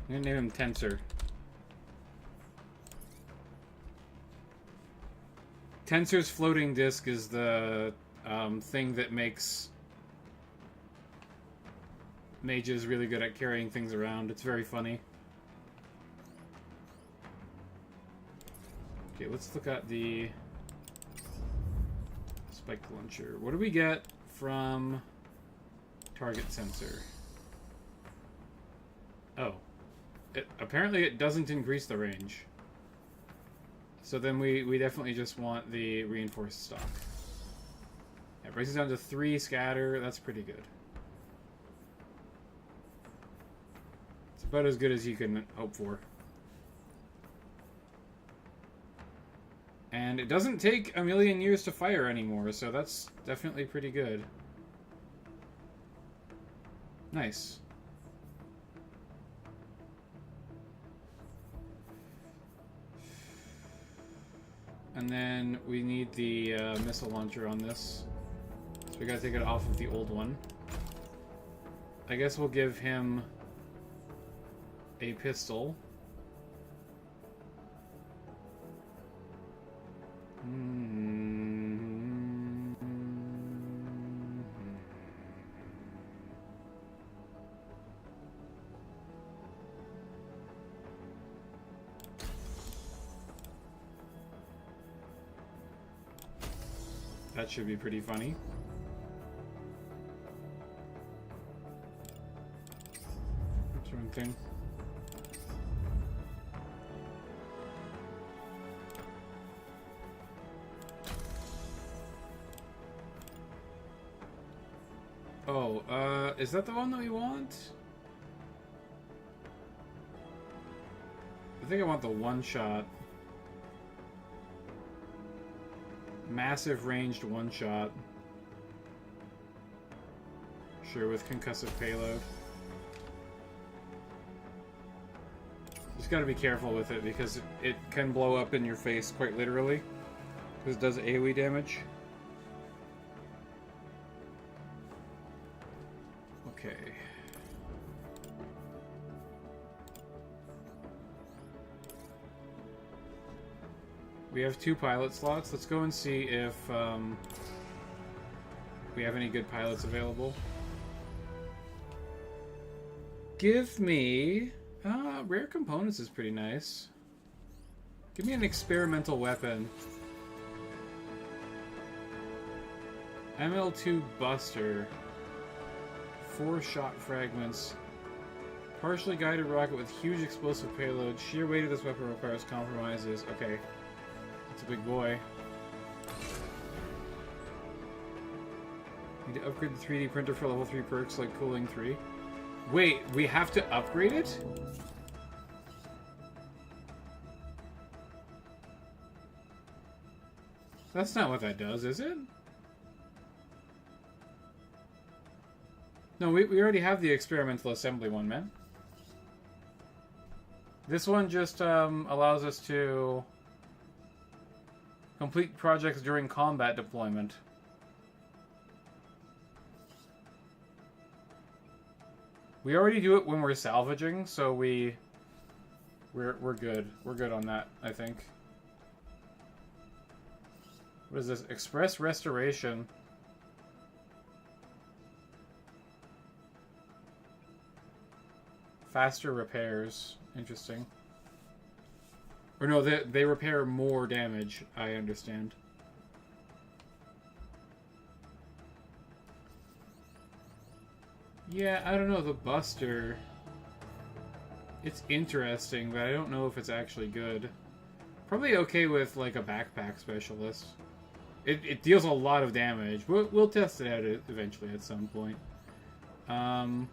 I'm gonna name him Tensor. Tensor's floating disc is the thing that makes mages really good at carrying things around. It's very funny. Okay, let's look at the spike launcher. What do we get from target sensor? Oh. Apparently it doesn't increase the range. So then we definitely just want the reinforced stock. Yeah, it brings us down to 3 scatter. That's pretty good. It's about as good as you can hope for. And it doesn't take a million years to fire anymore, so that's definitely pretty good. Nice. And then we need the missile launcher on this. So we gotta take it off of the old one. I guess we'll give him a pistol. That should be pretty funny. That's one thing. Oh, is that the one that we want? I think I want the one-shot. Massive ranged one-shot. Sure, with concussive payload. Just gotta be careful with it because it can blow up in your face quite literally. Because it does AoE damage. Okay. We have 2 pilot slots. Let's go and see if we have any good pilots available. Give me... rare components is pretty nice. Give me an experimental weapon. ML2 Buster. 4 shot fragments. Partially guided rocket with huge explosive payload. Sheer weight of this weapon requires compromises. Okay. That's a big boy. Need to upgrade the 3D printer for level 3 perks like cooling 3. Wait, we have to upgrade it? That's not what that does, is it? No, we already have the experimental assembly one, man. This one just allows us to complete projects during combat deployment. We already do it when we're salvaging, so we're good. We're good on that, I think. What is this? Express restoration. Faster repairs. Interesting. Or no, they repair more damage, I understand. Yeah, I don't know, the Buster... It's interesting, but I don't know if it's actually good. Probably okay with, like, a backpack specialist. It deals a lot of damage. We'll test it out eventually at some point. Province?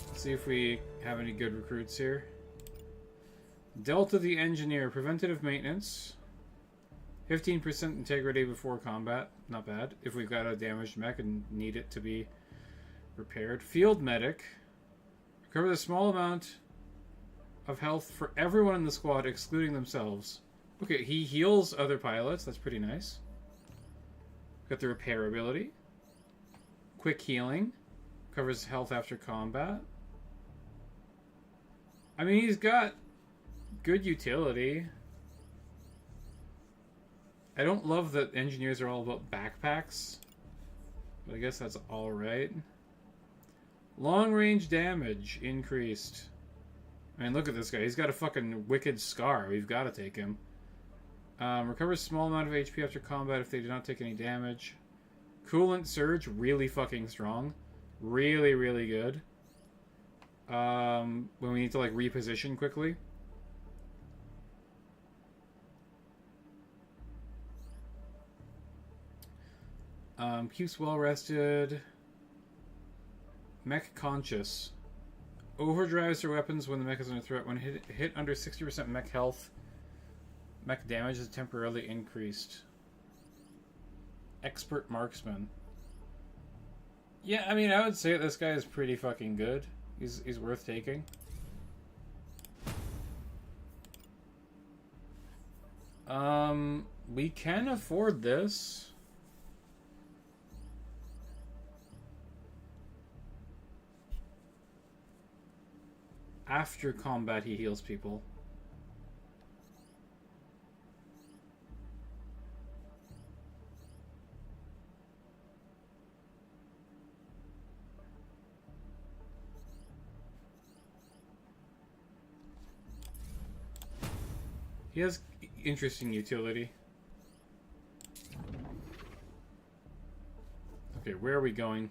Let's see if we have any good recruits here. Delta the Engineer, preventative maintenance. 15% integrity before combat. Not bad. If we've got a damaged mech and need it to be repaired. Field Medic. Recover a small amount of health for everyone in the squad, excluding themselves. Okay, he heals other pilots. That's pretty nice. Got the repair ability. Quick healing. Covers health after combat. I mean, he's got good utility. I don't love that engineers are all about backpacks, but I guess that's alright. Long range damage increased. I mean, look at this guy. He's got a fucking wicked scar. We've got to take him. Recovers small amount of HP after combat if they do not take any damage. Coolant surge, really fucking strong. Really, really good. When we need to, like, reposition quickly. Keeps well rested. Mech conscious. Overdrives their weapons when the mech is under threat. When hit under 60% mech health, mech damage is temporarily increased. Expert marksman. Yeah, I mean, I would say this guy is pretty fucking good. He's worth taking. We can afford this. After combat, he heals people. He has interesting utility. Okay, where are we going?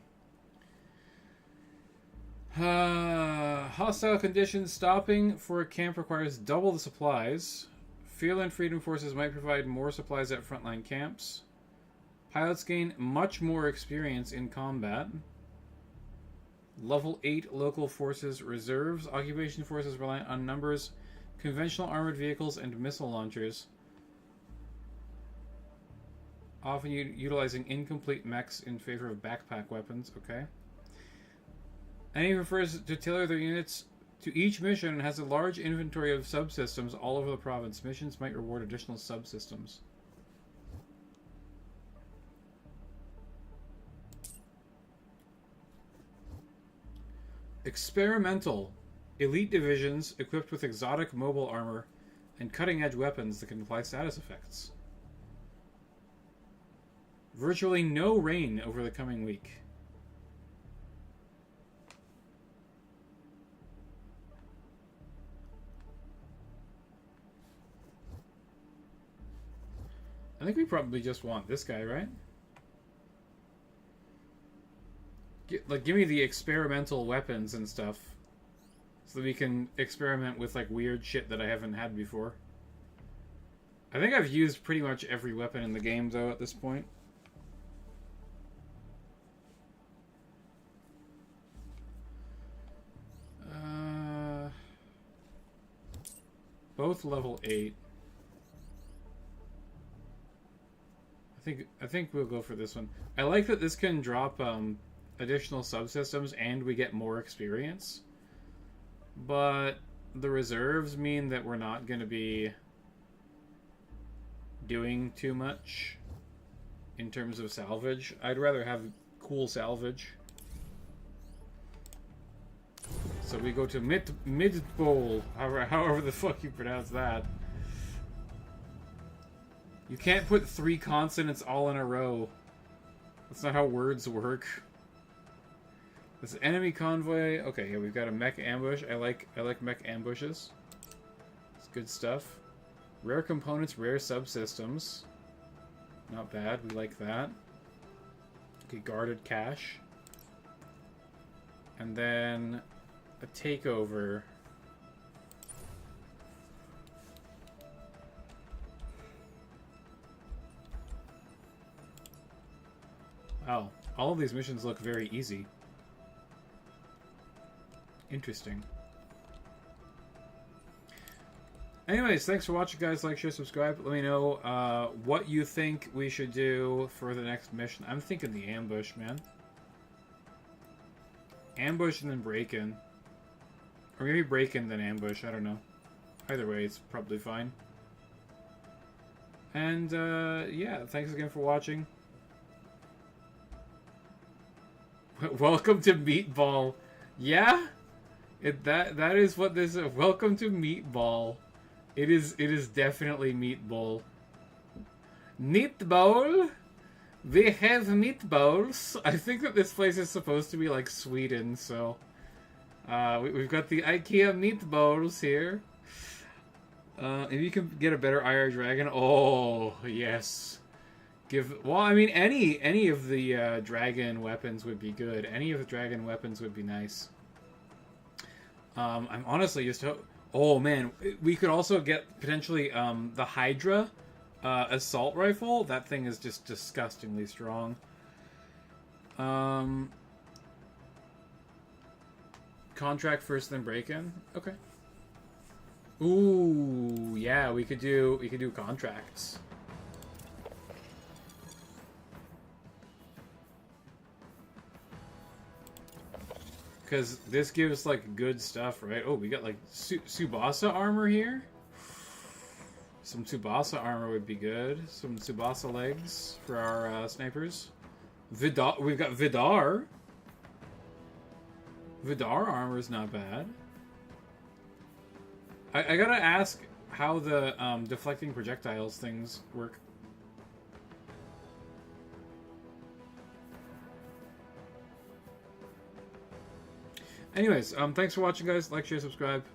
Hostile conditions. Stopping for a camp requires double the supplies. Field and Freedom Forces might provide more supplies at frontline camps. Pilots gain much more experience in combat. Level 8 local forces reserves. Occupation forces rely on numbers, conventional armored vehicles, and missile launchers. Often utilizing incomplete mechs in favor of backpack weapons. Okay. Enemy prefers to tailor their units to each mission and has a large inventory of subsystems all over the province. Missions might reward additional subsystems. Experimental. elite divisions equipped with exotic mobile armor and cutting-edge weapons that can apply status effects. Virtually no rain over the coming week. I think we probably just want this guy, right? Give me the experimental weapons and stuff, so that we can experiment with like weird shit that I haven't had before. I think I've used pretty much every weapon in the game though at this point. Both level 8. I think we'll go for this one. I like that this can drop additional subsystems and we get more experience. But the reserves mean that we're not going to be doing too much in terms of salvage. I'd rather have cool salvage. So we go to mid-bowl, however the fuck you pronounce that. You can't put 3 consonants all in a row. That's not how words work. This enemy convoy. Okay, yeah, we've got a mech ambush. I like mech ambushes. It's good stuff. Rare components, rare subsystems. Not bad. We like that. Okay, guarded cache. And then a takeover. Wow, all of these missions look very easy. Interesting. Anyways, thanks for watching, guys. Like, share, subscribe. Let me know what you think we should do for the next mission. I'm thinking the ambush, man. Ambush and then break-in. Or maybe break-in then ambush, I don't know. Either way, it's probably fine. And, yeah, thanks again for watching. Welcome to Meatball. Yeah? That is what this is. Welcome to Meatball. It is definitely Meatball. Meatball? We have meatballs. I think that this place is supposed to be like Sweden, so we've got the IKEA meatballs here. If you can get a better IR dragon, oh yes. Well, I mean, any of the dragon weapons would be good. Any of the dragon weapons would be nice. I'm honestly just oh man, we could also get potentially the Hydra assault rifle. That thing is just disgustingly strong. Contract first, then break-in. Okay. Ooh, yeah, we could do contracts. Because this gives, like, good stuff, right? Oh, we got, like, Tsubasa armor here? Some Tsubasa armor would be good. Some Tsubasa legs for our snipers. We've got Vidar. Vidar armor is not bad. I gotta ask how the deflecting projectiles things work. Anyways, thanks for watching, guys. Like, share, subscribe.